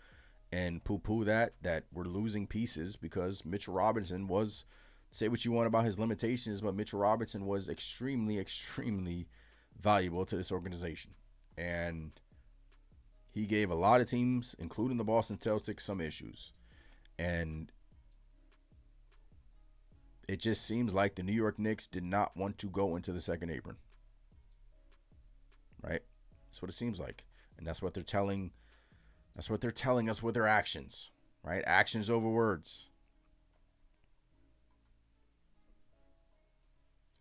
poo-poo that we're losing pieces, because Mitchell Robinson was, say what you want about his limitations, but Mitchell Robinson was extremely, extremely valuable to this organization. And he gave a lot of teams, including the Boston Celtics, some issues. And it just seems like the New York Knicks did not want to go into the second apron. Right? That's what it seems like. And that's what they're telling us with their actions. Right? Actions over words.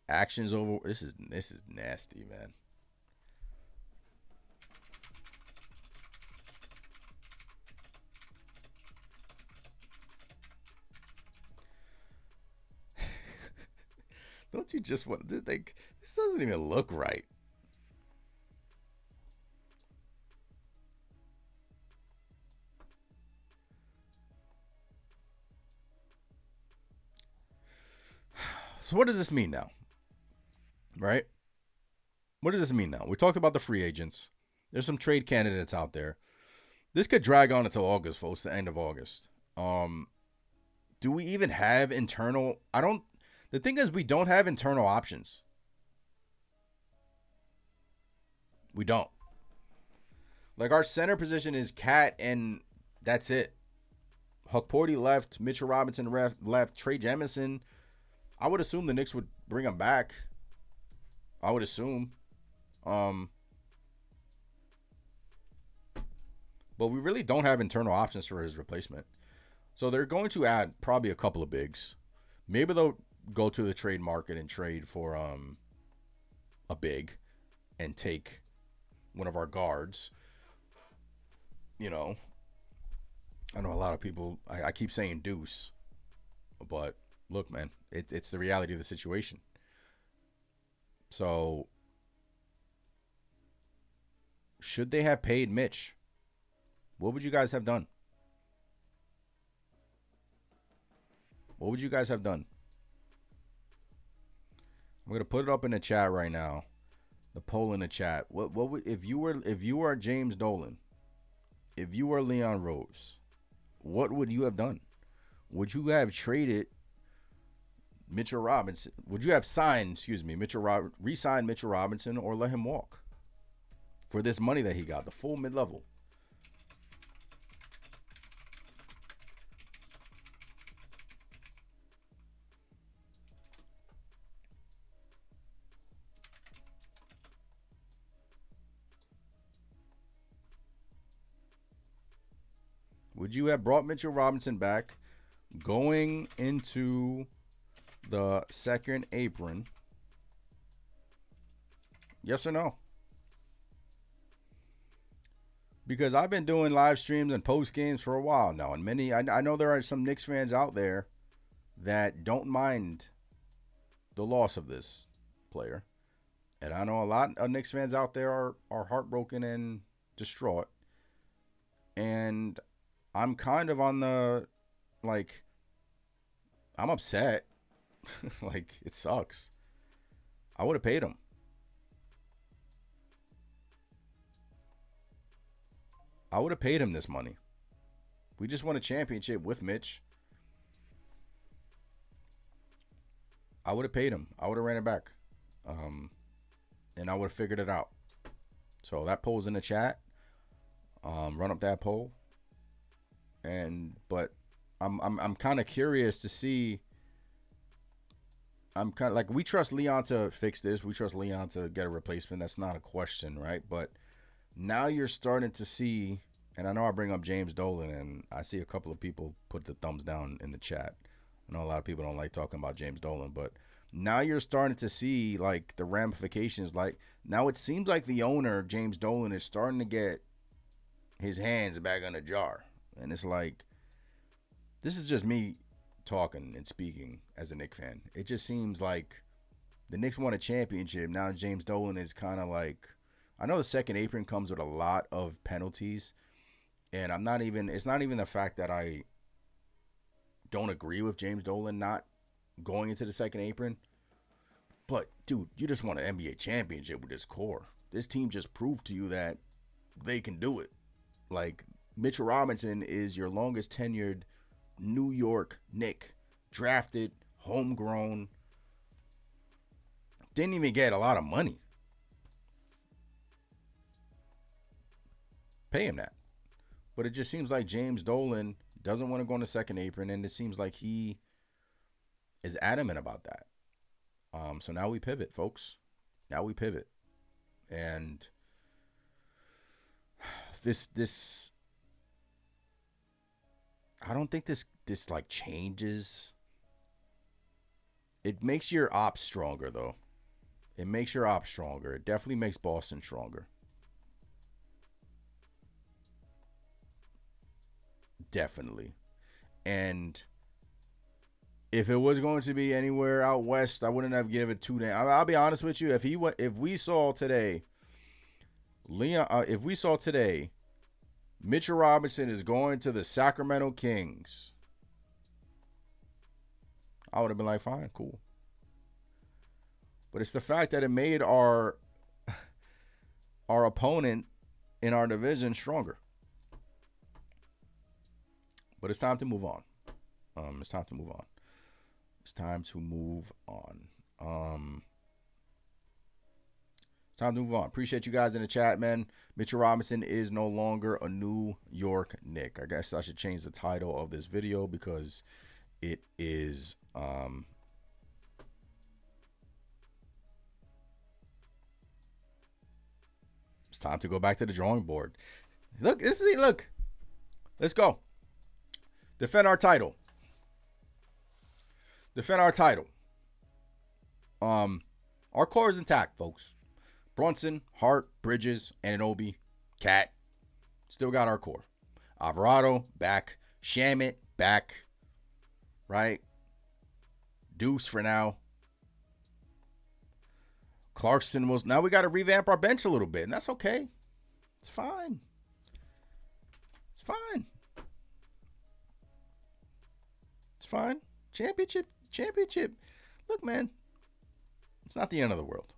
Actions over... This is nasty, man. Don't you just want to think this doesn't even look right? So what does this mean now? Right? What does this mean now? We talked about the free agents. There's some trade candidates out there. This could drag on until August, folks, the end of August. Do we even have internal? The thing is, we don't have internal options. We don't. Like, our center position is Cat, and that's it. Huckporty left. Mitchell Robinson left. Trey Jemison. I would assume the Knicks would bring him back. I would assume. But we really don't have internal options for his replacement. So they're going to add probably a couple of bigs. Maybe they'll go to the trade market and trade for a big and take one of our guards. You know, I know a lot of people, I keep saying Deuce, but look, man, it's the reality of the situation. So should they have paid Mitch? What would you guys have done? What would you guys have done? I'm gonna put it up in the chat right now. The poll in the chat. What would if you were James Dolan, if you were Leon Rose, what would you have done? Would you have traded Mitchell Robinson? Would you have signed, re-signed Mitchell Robinson, or let him walk for this money that he got, the full mid-level? Would you have brought Mitchell Robinson back going into the second apron? Yes or no? Because I've been doing live streams and post games for a while now, and I know there are some Knicks fans out there that don't mind the loss of this player, and I know a lot of Knicks fans out there are heartbroken and distraught, and I'm kind of on the, like, I'm upset. Like, it sucks. I would have paid him. I would have paid him this money. We just won a championship with Mitch. I would have paid him. I would have ran it back. And I would have figured it out. So that poll's in the chat. Run up that poll. But I'm kind of curious to see. I'm kind of like, we trust Leon to fix this. We trust Leon to get a replacement. That's not a question, right? But now you're starting to see, and I know I bring up James Dolan, and I see a couple of people put the thumbs down in the chat. I know a lot of people don't like talking about James Dolan, but now you're starting to see, like, the ramifications. Like, now it seems like the owner, James Dolan, is starting to get his hands back in the jar. And it's like, this is just me talking and speaking as a Knicks fan. It just seems like the Knicks won a championship. Now James Dolan is kind of like, I know the second apron comes with a lot of penalties, and it's not even the fact that I don't agree with James Dolan not going into the second apron. But, dude, you just won an NBA championship with this core. This team just proved to you that they can do it. Like, Mitchell Robinson is your longest tenured New York Knick, drafted, homegrown, didn't even get a lot of money. Pay him that. But it just seems like James Dolan doesn't want to go on the second apron, and it seems like he is adamant about that. So now we pivot, folks. Now we pivot. And this I don't think this like changes. It makes your ops stronger, though. It makes your ops stronger. It definitely makes Boston stronger. Definitely. And If it was going to be anywhere out west, I wouldn't have given it 2 days. I'll be honest with you. If we saw today, Mitchell Robinson is going to the Sacramento Kings, I would have been like, fine, cool. But it's the fact that it made our opponent in our division stronger. But it's time to move on. It's time to move on. It's time to move on. Appreciate you guys in the chat, man. Mitchell Robinson is no longer a New York Knick. I guess I should change the title of this video because it is it's time to go back to the drawing board. Look, let's go. Defend our title. Our core is intact, folks. Brunson, Hart, Bridges, Anunoby, Cat. Still got our core. Alvarado, back. Shamit, back. Right? Deuce for now. Clarkson was... Now we got to revamp our bench a little bit, and that's okay. It's fine. It's fine. It's fine. Championship. Look, man. It's not the end of the world.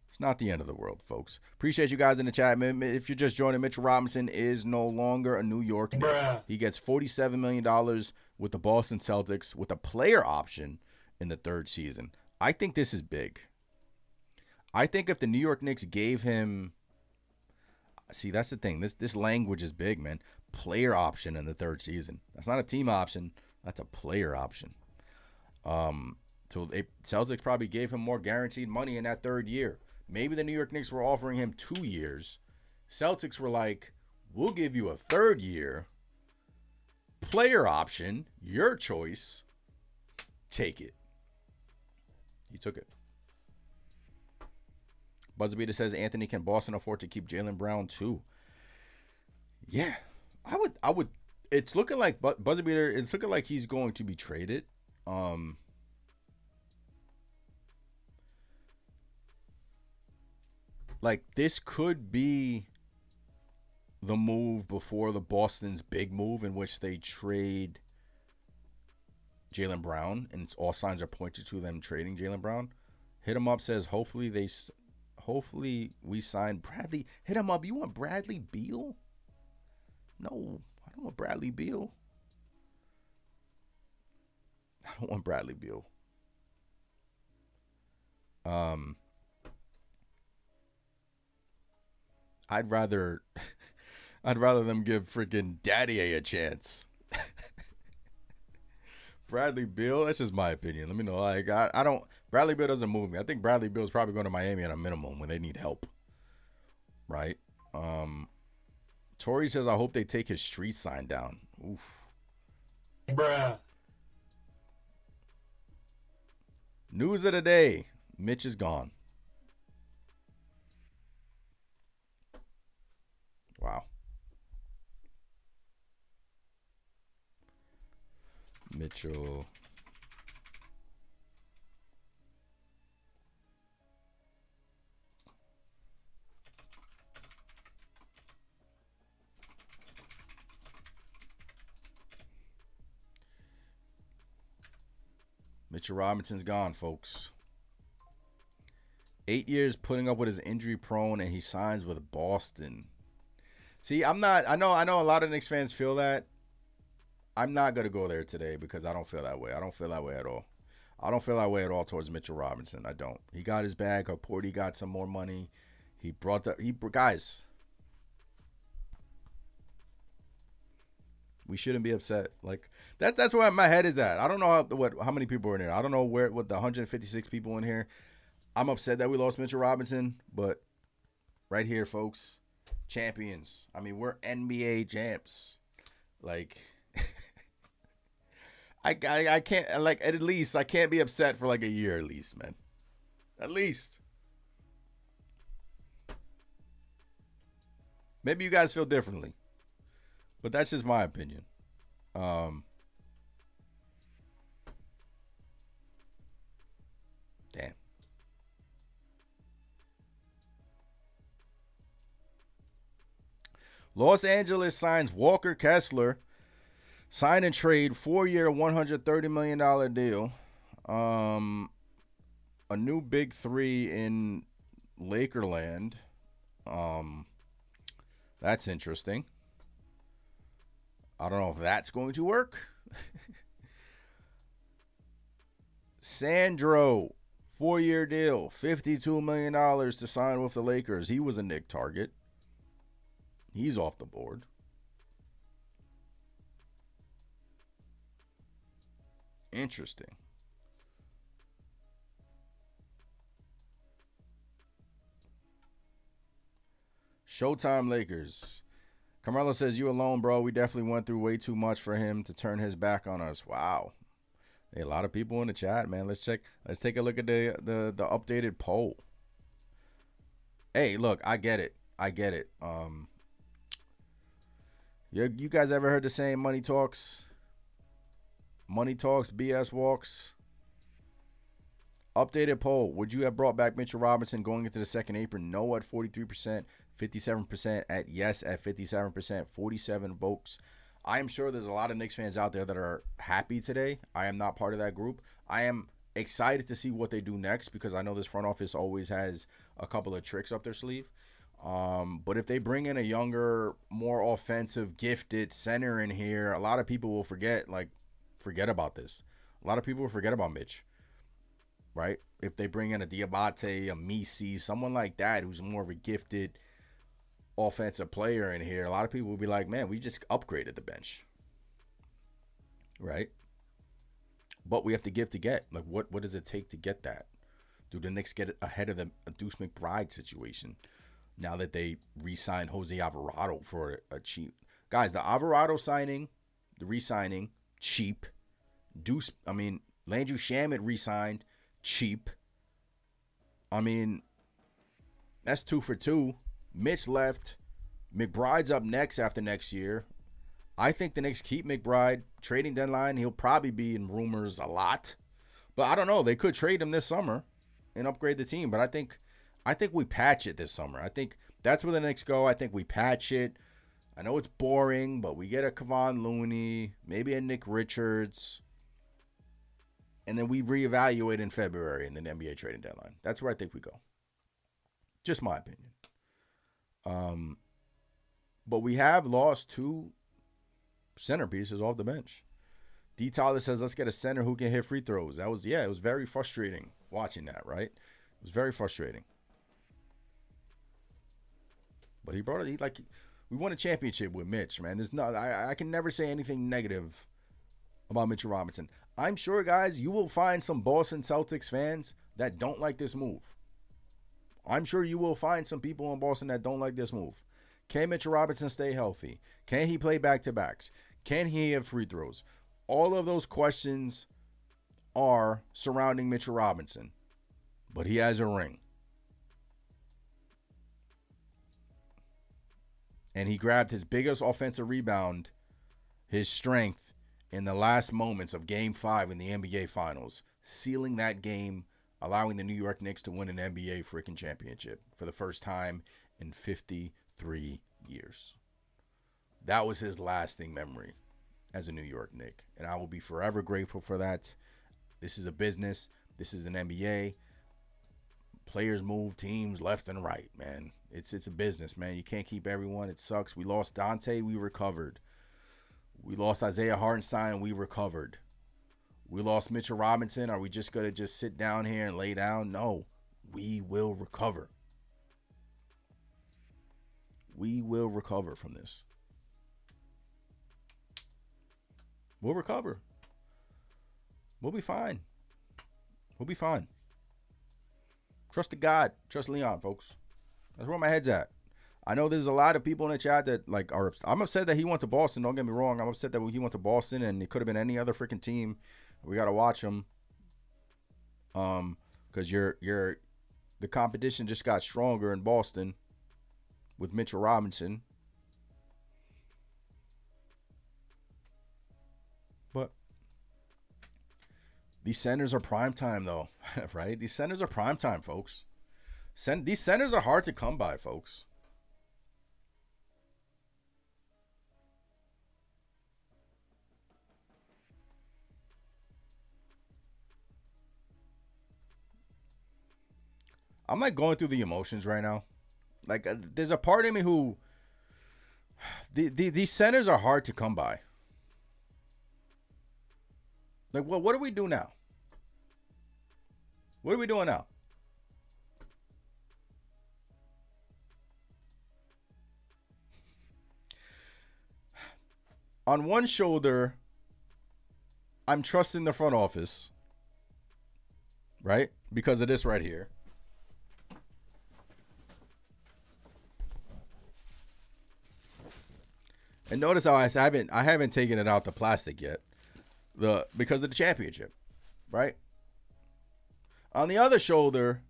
It's not the end of the world, folks. Appreciate you guys in the chat, man. If you're just joining, Mitchell Robinson is no longer a New York Knick. He gets $47 million with the Boston Celtics with a player option in the 3rd season. I think this is big. I think if the New York Knicks gave him... See, that's the thing. This language is big, man. Player option in the 3rd season. That's not a team option. That's a player option. So Celtics probably gave him more guaranteed money in that 3rd year. Maybe the New York Knicks were offering him 2 years. Celtics were like, we'll give you a 3rd year. Player option. Your choice. Take it. He took it. Buzzbeater says, Anthony, can Boston afford to keep Jaylen Brown too? Yeah. I would. It's looking like, Buzzbeater, it's looking like he's going to be traded. Like, this could be the move before the Boston's big move in which they trade Jaylen Brown, and all signs are pointed to them trading Jaylen Brown. Hit him up says, hopefully we sign Bradley. Hit him up. You want Bradley Beal? No, I don't want Bradley Beal. I don't want Bradley Beal. I'd rather them give freaking Daddy a chance. Bradley Beal, that's just my opinion. Let me know. Like, I don't. Bradley Beal doesn't move me. I think Bradley Beal is probably going to Miami at a minimum when they need help. Right. Tori says, I hope they take his street sign down. Oof. Bruh. News of the day. Mitch is gone. Wow. Mitchell. Mitchell Robinson's gone, folks. 8 years putting up with his injury prone, and he signs with Boston. See, I know a lot of Knicks fans feel that. I'm not going to go there today because I don't feel that way. I don't feel that way at all. I don't feel that way at all towards Mitchell Robinson. I don't. He got his bag. Porty got some more money. Guys, we shouldn't be upset. Like that's where my head is at. I don't know how many people are in here. I don't know what the 156 people in here. I'm upset that we lost Mitchell Robinson, but right here, folks, champions. I mean, we're NBA champs. Like, I can't, like, at least I can't be upset for like a year at least, man. At least. Maybe you guys feel differently, but that's just my opinion. Damn. Los Angeles signs Walker Kessler. Sign and trade, 4-year, $130 million deal. A new big three in Lakerland. That's interesting. I don't know if that's going to work. Sandro, 4-year deal, $52 million to sign with the Lakers. He was a Knick target. He's off the board. Interesting. Showtime Lakers. Carmelo says, you alone, bro. We definitely went through way too much for him to turn his back on us. Wow. Hey, a lot of people in the chat, man. Let's take a look at the updated poll. Hey, look, I get it. You guys ever heard the saying money talks? Money talks, BS walks. Updated poll. Would you have brought back Mitchell Robinson going into the second apron? No at 43%, 57% at yes at 57%, 47 votes. I am sure there's a lot of Knicks fans out there that are happy today. I am not part of that group. I am excited to see what they do next because I know this front office always has a couple of tricks up their sleeve. But if they bring in a younger, more offensive, gifted center in here, a lot of people will forget about this. A lot of people will forget about Mitch, right? If they bring in a Diabate, a Misi, someone like that who's more of a gifted offensive player in here, a lot of people will be like, man, we just upgraded the bench, right? But we have to give to get. Like, what does it take to get that? Do the Knicks get ahead of the Deuce McBride situation now that they re-signed Jose Alvarado for a cheap? Guys, the Alvarado signing, the re-signing, cheap. Landry Shamet re-signed, cheap. I mean, that's 2 for 2. Mitch left. McBride's up next after next year. I think the Knicks keep McBride. Trading deadline, he'll probably be in rumors a lot. But I don't know. They could trade him this summer and upgrade the team. But I think we patch it this summer. I think that's where the Knicks go. I think we patch it. I know it's boring, but we get a Kevon Looney, maybe a Nick Richards. And then we reevaluate in February in the NBA trading deadline. That's where I think we go. Just my opinion. But we have lost 2 centerpieces off the bench. D. Tyler says, let's get a center who can hit free throws. It was very frustrating watching that, right? It was very frustrating. But he brought it. We won a championship with Mitch, man. I can never say anything negative about Mitchell Robinson. I'm sure, guys, you will find some Boston Celtics fans that don't like this move. I'm sure you will find some people in Boston that don't like this move. Can Mitchell Robinson stay healthy? Can he play back-to-backs? Can he have free throws? All of those questions are surrounding Mitchell Robinson. But he has a ring. And he grabbed his biggest offensive rebound, his strength, in the last moments of Game 5 in the NBA Finals, sealing that game, allowing the New York Knicks to win an NBA freaking championship for the first time in 53 years. That was his lasting memory as a New York Knick, and I will be forever grateful for that. This is a business. This is an NBA. Players move teams left and right, man. It's a business, man. You can't keep everyone. It sucks. We lost Dante. We recovered. We lost Isaiah Hartenstein. We recovered. We lost Mitchell Robinson. Are we just going to just sit down here and lay down? No. We will recover. We will recover from this. We'll recover. We'll be fine. We'll be fine. Trust the God. Trust Leon, folks. That's where my head's at. I know there's a lot of people in the chat that are. I'm upset that he went to Boston. Don't get me wrong. I'm upset that he went to Boston and it could have been any other freaking team. We got to watch him. Because the competition just got stronger in Boston with Mitchell Robinson. These centers are prime time, though, right? These centers are prime time, folks. These centers are hard to come by, folks. I'm like going through the emotions right now. Like, there's a part of me who these centers are hard to come by. Like, what do we do now? What are we doing now? On one shoulder, I'm trusting the front office, right? Because of this right here. And notice how I haven't taken it out the plastic yet. Because of the championship, right? On the other shoulder,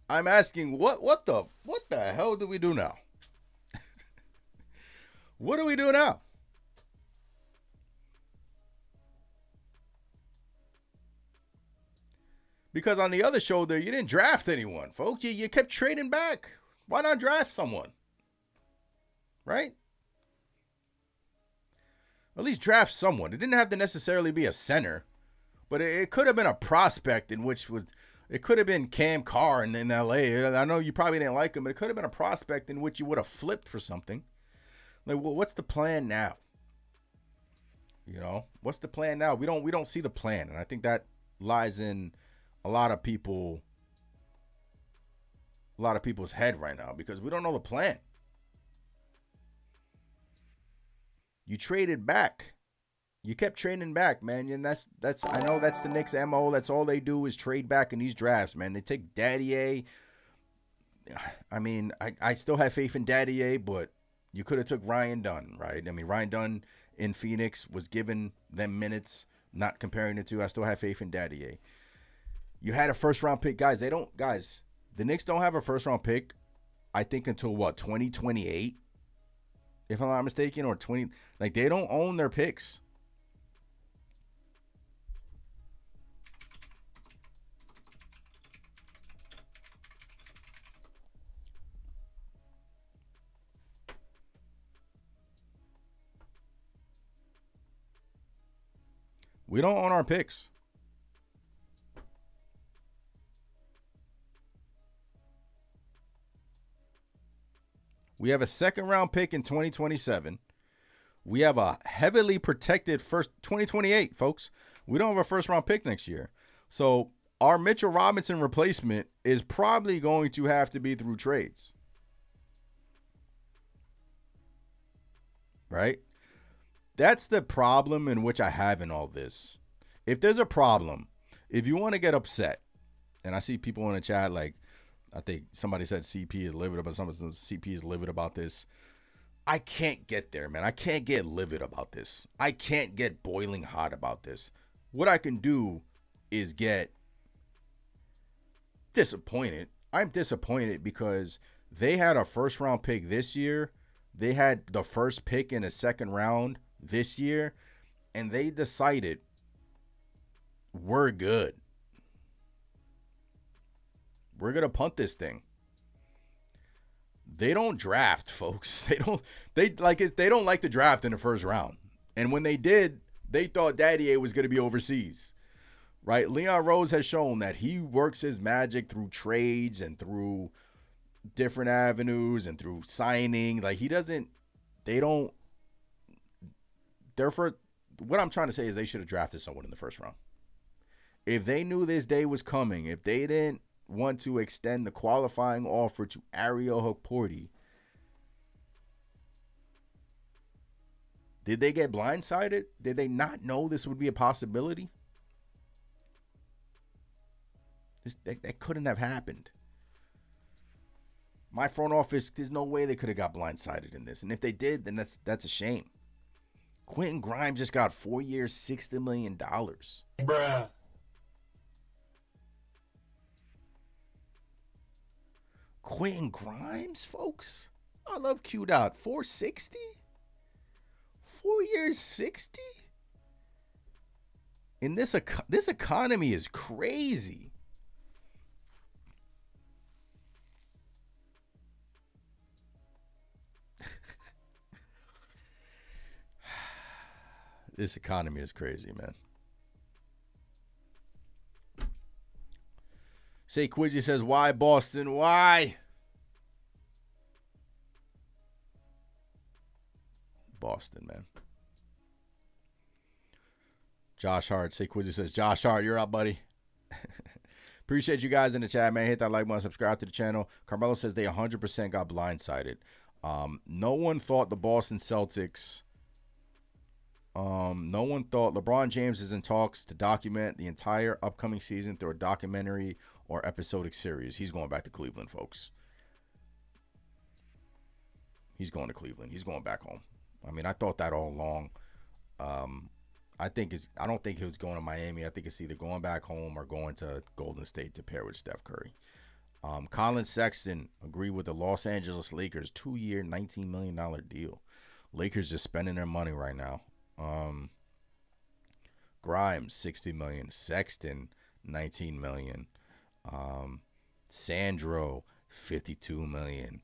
I'm asking what the hell do we do now? What do we do now? Because on the other shoulder, you didn't draft anyone, folks. You kept trading back. Why not draft someone? Right? At least draft someone. It didn't have to necessarily be a center, but it could have been a prospect it could have been Cam Carr in LA. I know you probably didn't like him, but it could have been a prospect in which you would have flipped for something. Like, well, what's the plan now? You know, what's the plan now? We don't see the plan, and I think that lies in a lot of people's head right now because we don't know the plan. You traded back. You kept trading back, man. And that's I know that's the Knicks' MO. That's all they do is trade back in these drafts, man. They take Daddy. I mean, I still have faith in Daddy, but you could have took Ryan Dunn, right? I mean, Ryan Dunn in Phoenix was giving them minutes, not comparing the two. I still have faith in Daddy. You had a first-round pick. Guys, the Knicks don't have a first-round pick, I think, until, 2028? If I'm not mistaken, or 20. Like, they don't own their picks. We don't own our picks. We have a second-round pick in 2027. We have a heavily protected first 2028, folks. We don't have a first-round pick next year. So our Mitchell Robinson replacement is probably going to have to be through trades. Right? That's the problem in which I have in all this. If there's a problem, if you want to get upset, and I see people in the chat like, I think somebody said CP is livid about something. CP is livid about this. I can't get there, man. I can't get livid about this. I can't get boiling hot about this. What I can do is get disappointed. I'm disappointed because they had a first round pick this year. They had the first pick in a second round this year, and they decided we're good. We're going to punt this thing. They don't draft, folks. They don't like to draft in the first round. And when they did, they thought Daddy was going to be overseas. Right? Leon Rose has shown that he works his magic through trades and through different avenues and through signing. Like, what I'm trying to say is they should have drafted someone in the first round. If they knew this day was coming, if they didn't want to extend the qualifying offer to Ariel Hukporti, did they get blindsided? Did they not know this would be a possibility? That couldn't have happened. My front office, there's no way they could have got blindsided in this. And if they did, then that's a shame. Quentin Grimes just got 4 years, $60 million. Bruh. Quentin Grimes, folks. I love Q-Dot. 460? 4 years, 60? in this economy is crazy. This economy is crazy, man. Say Quizzy says, why Boston? Why? Boston, man. Josh Hart. Say Quizzy says, Josh Hart, you're up, buddy. Appreciate you guys in the chat, man. Hit that like button, subscribe to the channel. Carmelo says they 100% got blindsided. No one thought the Boston Celtics... no one thought LeBron James is in talks to document the entire upcoming season through a documentary or episodic series. He's going back to Cleveland, folks. He's going to Cleveland. He's going back home. I mean, I thought that all along. I don't think he was going to Miami. I think it's either going back home or going to Golden State to pair with Steph Curry. Colin Sexton agreed with the Los Angeles Lakers 2-year, $19 million deal. Lakers just spending their money right now. Grimes, $60 million. Sexton, $19 million. Sandro, $52 million.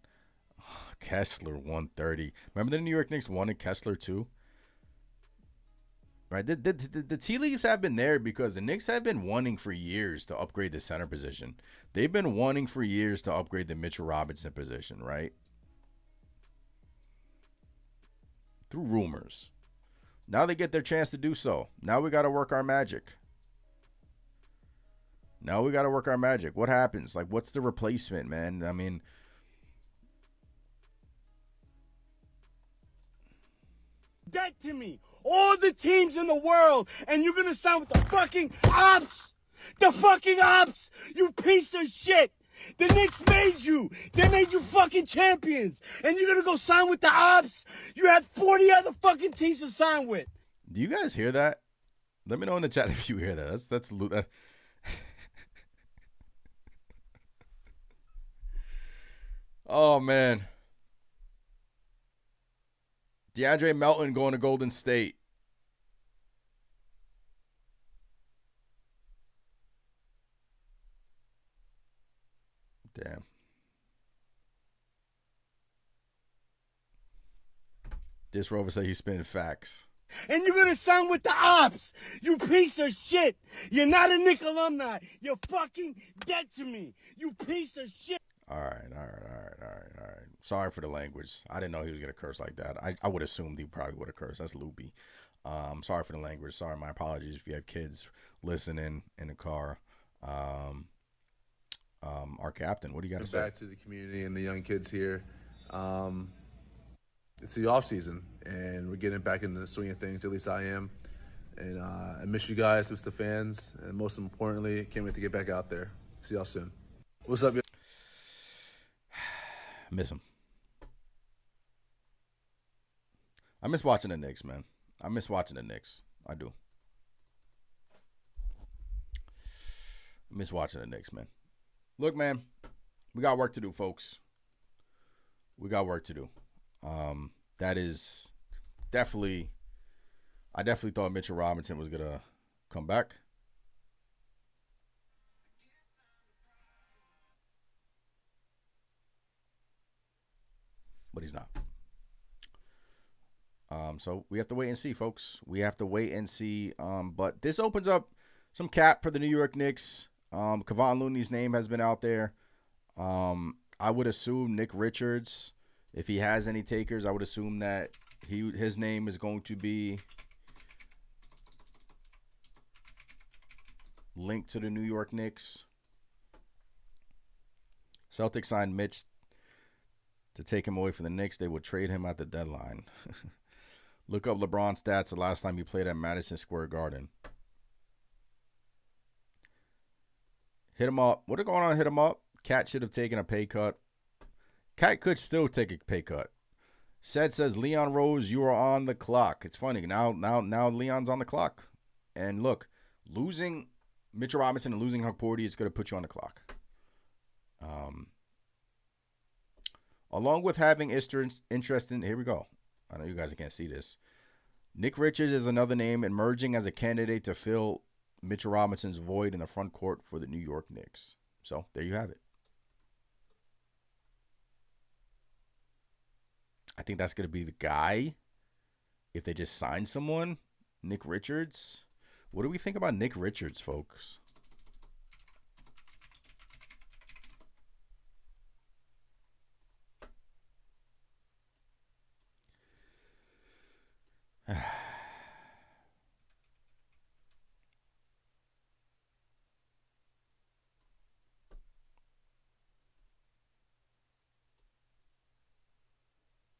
Kessler, $130. Remember the New York Knicks wanted Kessler too? Right? The tea leaves have been there because the Knicks have been wanting for years to upgrade the center position. They've been wanting for years to upgrade the Mitchell Robinson position, right? Through rumors. Now they get their chance to do so. Now we got to work our magic. What happens? Like, what's the replacement, man? I mean, that to me. All the teams in the world, and you're going to sign with the fucking ops. The fucking ops. You piece of shit. The Knicks made you. They made you fucking champions. And you're going to go sign with the ops? You had 40 other fucking teams to sign with. Do you guys hear that? Let me know in the chat if you hear that. That's Oh, man. DeAndre Melton going to Golden State. Damn. This Rover said he's spinning facts. And you're going to sign with the ops. You piece of shit. You're not a Knick alumni. You're fucking dead to me. You piece of shit. All right. Sorry for the language. I didn't know he was going to curse like that. I would assume he probably would have cursed. That's loopy. Sorry for the language. Sorry, my apologies if you have kids listening in the car. Our captain, what do you got to say? Back to the community and the young kids here. It's the off season, and we're getting back into the swing of things. At least I am. And I miss you guys, miss the fans, and most importantly, can't wait to get back out there. See y'all soon. What's up, y'all? Miss him. I miss watching the Knicks, man. I miss watching the Knicks. I do. I miss watching the Knicks, man. Look, man, we got work to do, folks. We got work to do. That is definitely, I definitely thought Mitchell Robinson was going to come back. But he's not. So we have to wait and see, folks. We have to wait and see. But this opens up some cap for the New York Knicks. Kevon Looney's name has been out there. I would assume Nick Richards, if he has any takers, I would assume that his name is going to be linked to the New York Knicks. Celtics signed Mitch to take him away from the Knicks. They would trade him at the deadline. Look up LeBron's stats the last time he played at Madison Square Garden. Hit him up. What are going on? Hit him up. Cat should have taken a pay cut. Cat could still take a pay cut. Says Leon Rose, you are on the clock. It's funny. Now Leon's on the clock. And look, losing Mitchell Robinson and losing Hukporti, it's going to put you on the clock. Along with having interest in, here we go. I know you guys can't see this. Nick Richards is another name emerging as a candidate to fill Mitchell Robinson's void in the front court for the New York Knicks. So there you have it. I think that's going to be the guy if they just sign someone. Nick Richards. What do we think about Nick Richards, folks?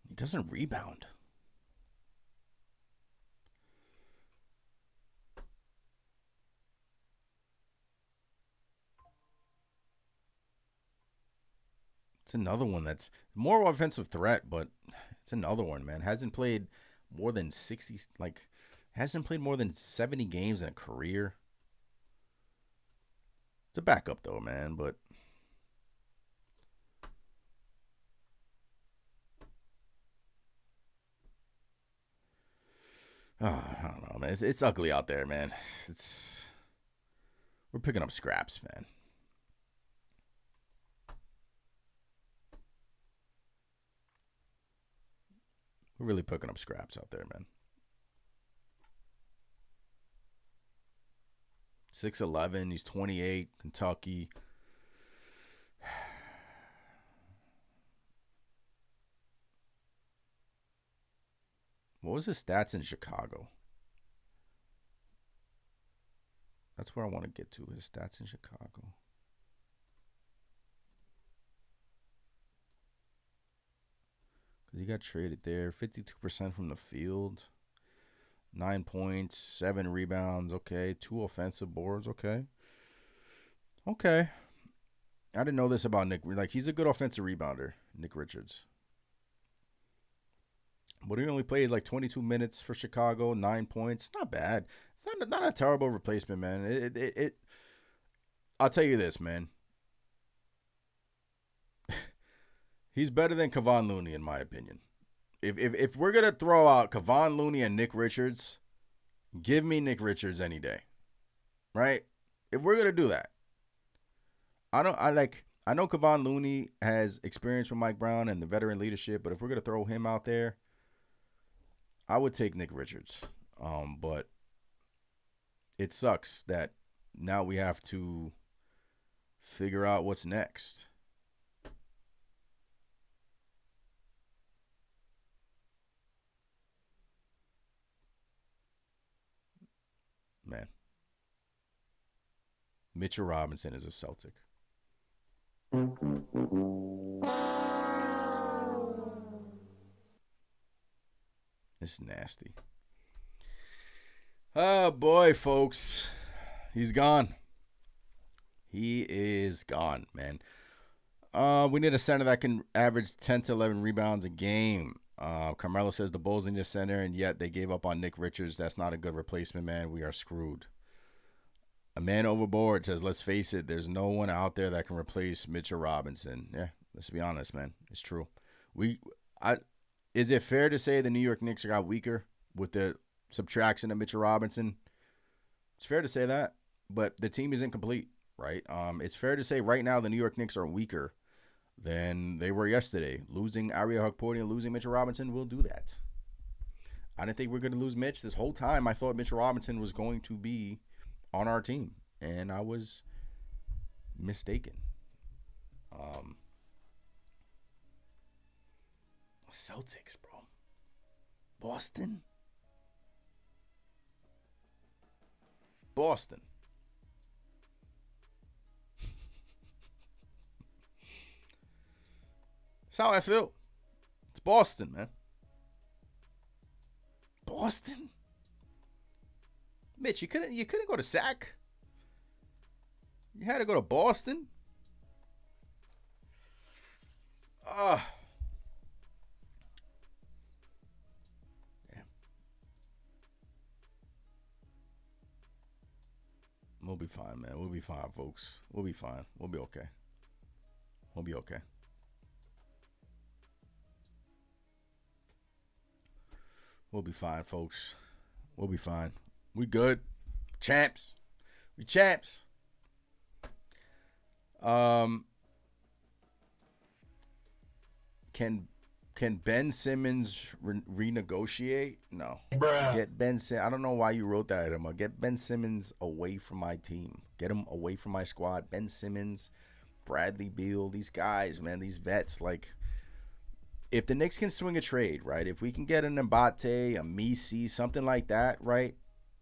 He doesn't rebound. It's another one that's more offensive threat, but it's another one, man. Hasn't played more than 60, hasn't played more than 70 games in a career. It's a backup, though, man, but I don't know, man. It's ugly out there, man. We're picking up scraps, man. We're really picking up scraps out there, man. 6'11", he's 28, Kentucky. What was his stats in Chicago? That's where I want to get to, his stats in Chicago. Because he got traded there. 52% from the field. 9 points, 7 rebounds. Okay. 2 offensive boards. Okay. Okay. I didn't know this about Nick. Like, he's a good offensive rebounder, Nick Richards. But he only played like 22 minutes for Chicago, 9 points. Not bad. It's not a terrible replacement, man. I'll tell you this, man. He's better than Kevon Looney, in my opinion. If we're gonna throw out Kevon Looney and Nick Richards, give me Nick Richards any day, right? If we're gonna do that, I know Kevon Looney has experience with Mike Brown and the veteran leadership, but if we're gonna throw him out there, I would take Nick Richards. But it sucks that now we have to figure out what's next. Man. Mitchell Robinson is a Celtic. It's nasty. Oh, boy, folks. He's gone. He is gone, man. We need a center that can average 10 to 11 rebounds a game. Carmelo says the Bulls need a center, and yet they gave up on Nick Richards. That's not a good replacement, man. We are screwed. A man overboard says, let's face it, there's no one out there that can replace Mitchell Robinson. Yeah, let's be honest, man. It's true. Is it fair to say the New York Knicks got weaker with the subtraction of Mitchell Robinson? It's fair to say that, but the team isn't complete, right? It's fair to say right now the New York Knicks are weaker than they were yesterday. Losing Aria Hukporti and losing Mitchell Robinson will do that. I didn't think we were going to lose Mitch. This whole time I thought Mitchell Robinson was going to be on our team, and I was mistaken. Celtics, bro. Boston. That's how I feel. It's Boston, man. Boston? Mitch, you couldn't go to Sac. You had to go to Boston. Damn. We'll be fine, man. We'll be fine, folks. We'll be fine. We'll be okay. We'll be okay. We'll be fine, folks. We'll be fine. We good. Champs. We champs. Can Ben Simmons renegotiate? No. Bruh. Get Ben Simmons. I don't know why you wrote that, Emma. Get Ben Simmons away from my team. Get him away from my squad. Ben Simmons, Bradley Beal, these guys, man, these vets. Like, if the Knicks can swing a trade, right? If we can get an Mbate, a Misi, something like that, right?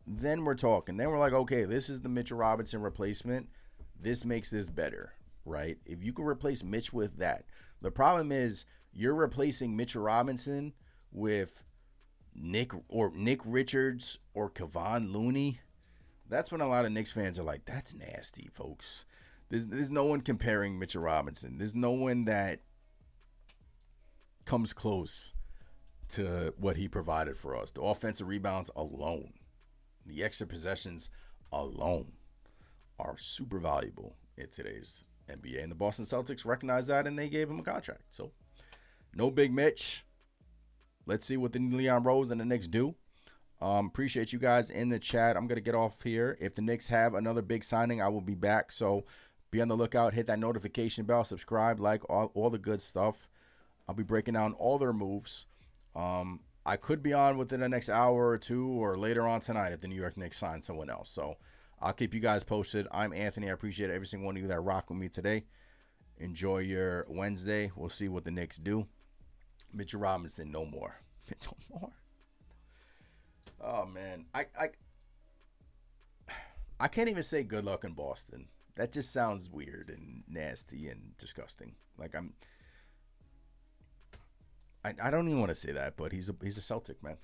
Then we're talking. Then we're like, okay, this is the Mitchell Robinson replacement. This makes this better, right? If you can replace Mitch with that. The problem is you're replacing Mitchell Robinson with Nick Richards or Kevon Looney. That's when a lot of Knicks fans are like, that's nasty, folks. There's no one comparing Mitchell Robinson. There's no one that comes close to what he provided for us. The offensive rebounds alone, the extra possessions alone are super valuable in today's NBA. And the Boston Celtics recognize that, and they gave him a contract. So, no Big Mitch. Let's see what the Leon Rose and the Knicks do. Appreciate you guys in the chat. I'm going to get off here. If the Knicks have another big signing, I will be back. So, be on the lookout. Hit that notification bell. Subscribe. Like all the good stuff. I'll be breaking down all their moves. I could be on within the next hour or two or later on tonight if the New York Knicks sign someone else. So, I'll keep you guys posted. I'm Anthony. I appreciate every single one of you that rock with me today. Enjoy your Wednesday. We'll see what the Knicks do. Mitchell Robinson, no more. No more. Oh, man. I can't even say good luck in Boston. That just sounds weird and nasty and disgusting. Like, I don't even want to say that, but he's a Celtic, man.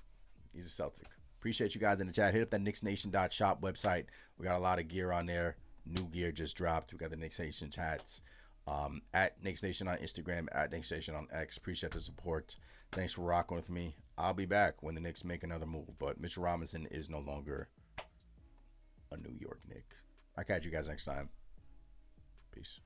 He's a Celtic. Appreciate you guys in the chat. Hit up that KnicksNation.shop website. We got a lot of gear on there. New gear just dropped. We got the Knicks Nation hats. At Knicks Nation on Instagram, at Knicks Nation on X. Appreciate the support. Thanks for rocking with me. I'll be back when the Knicks make another move. But Mitchell Robinson is no longer a New York Knick. I'll catch you guys next time. Peace.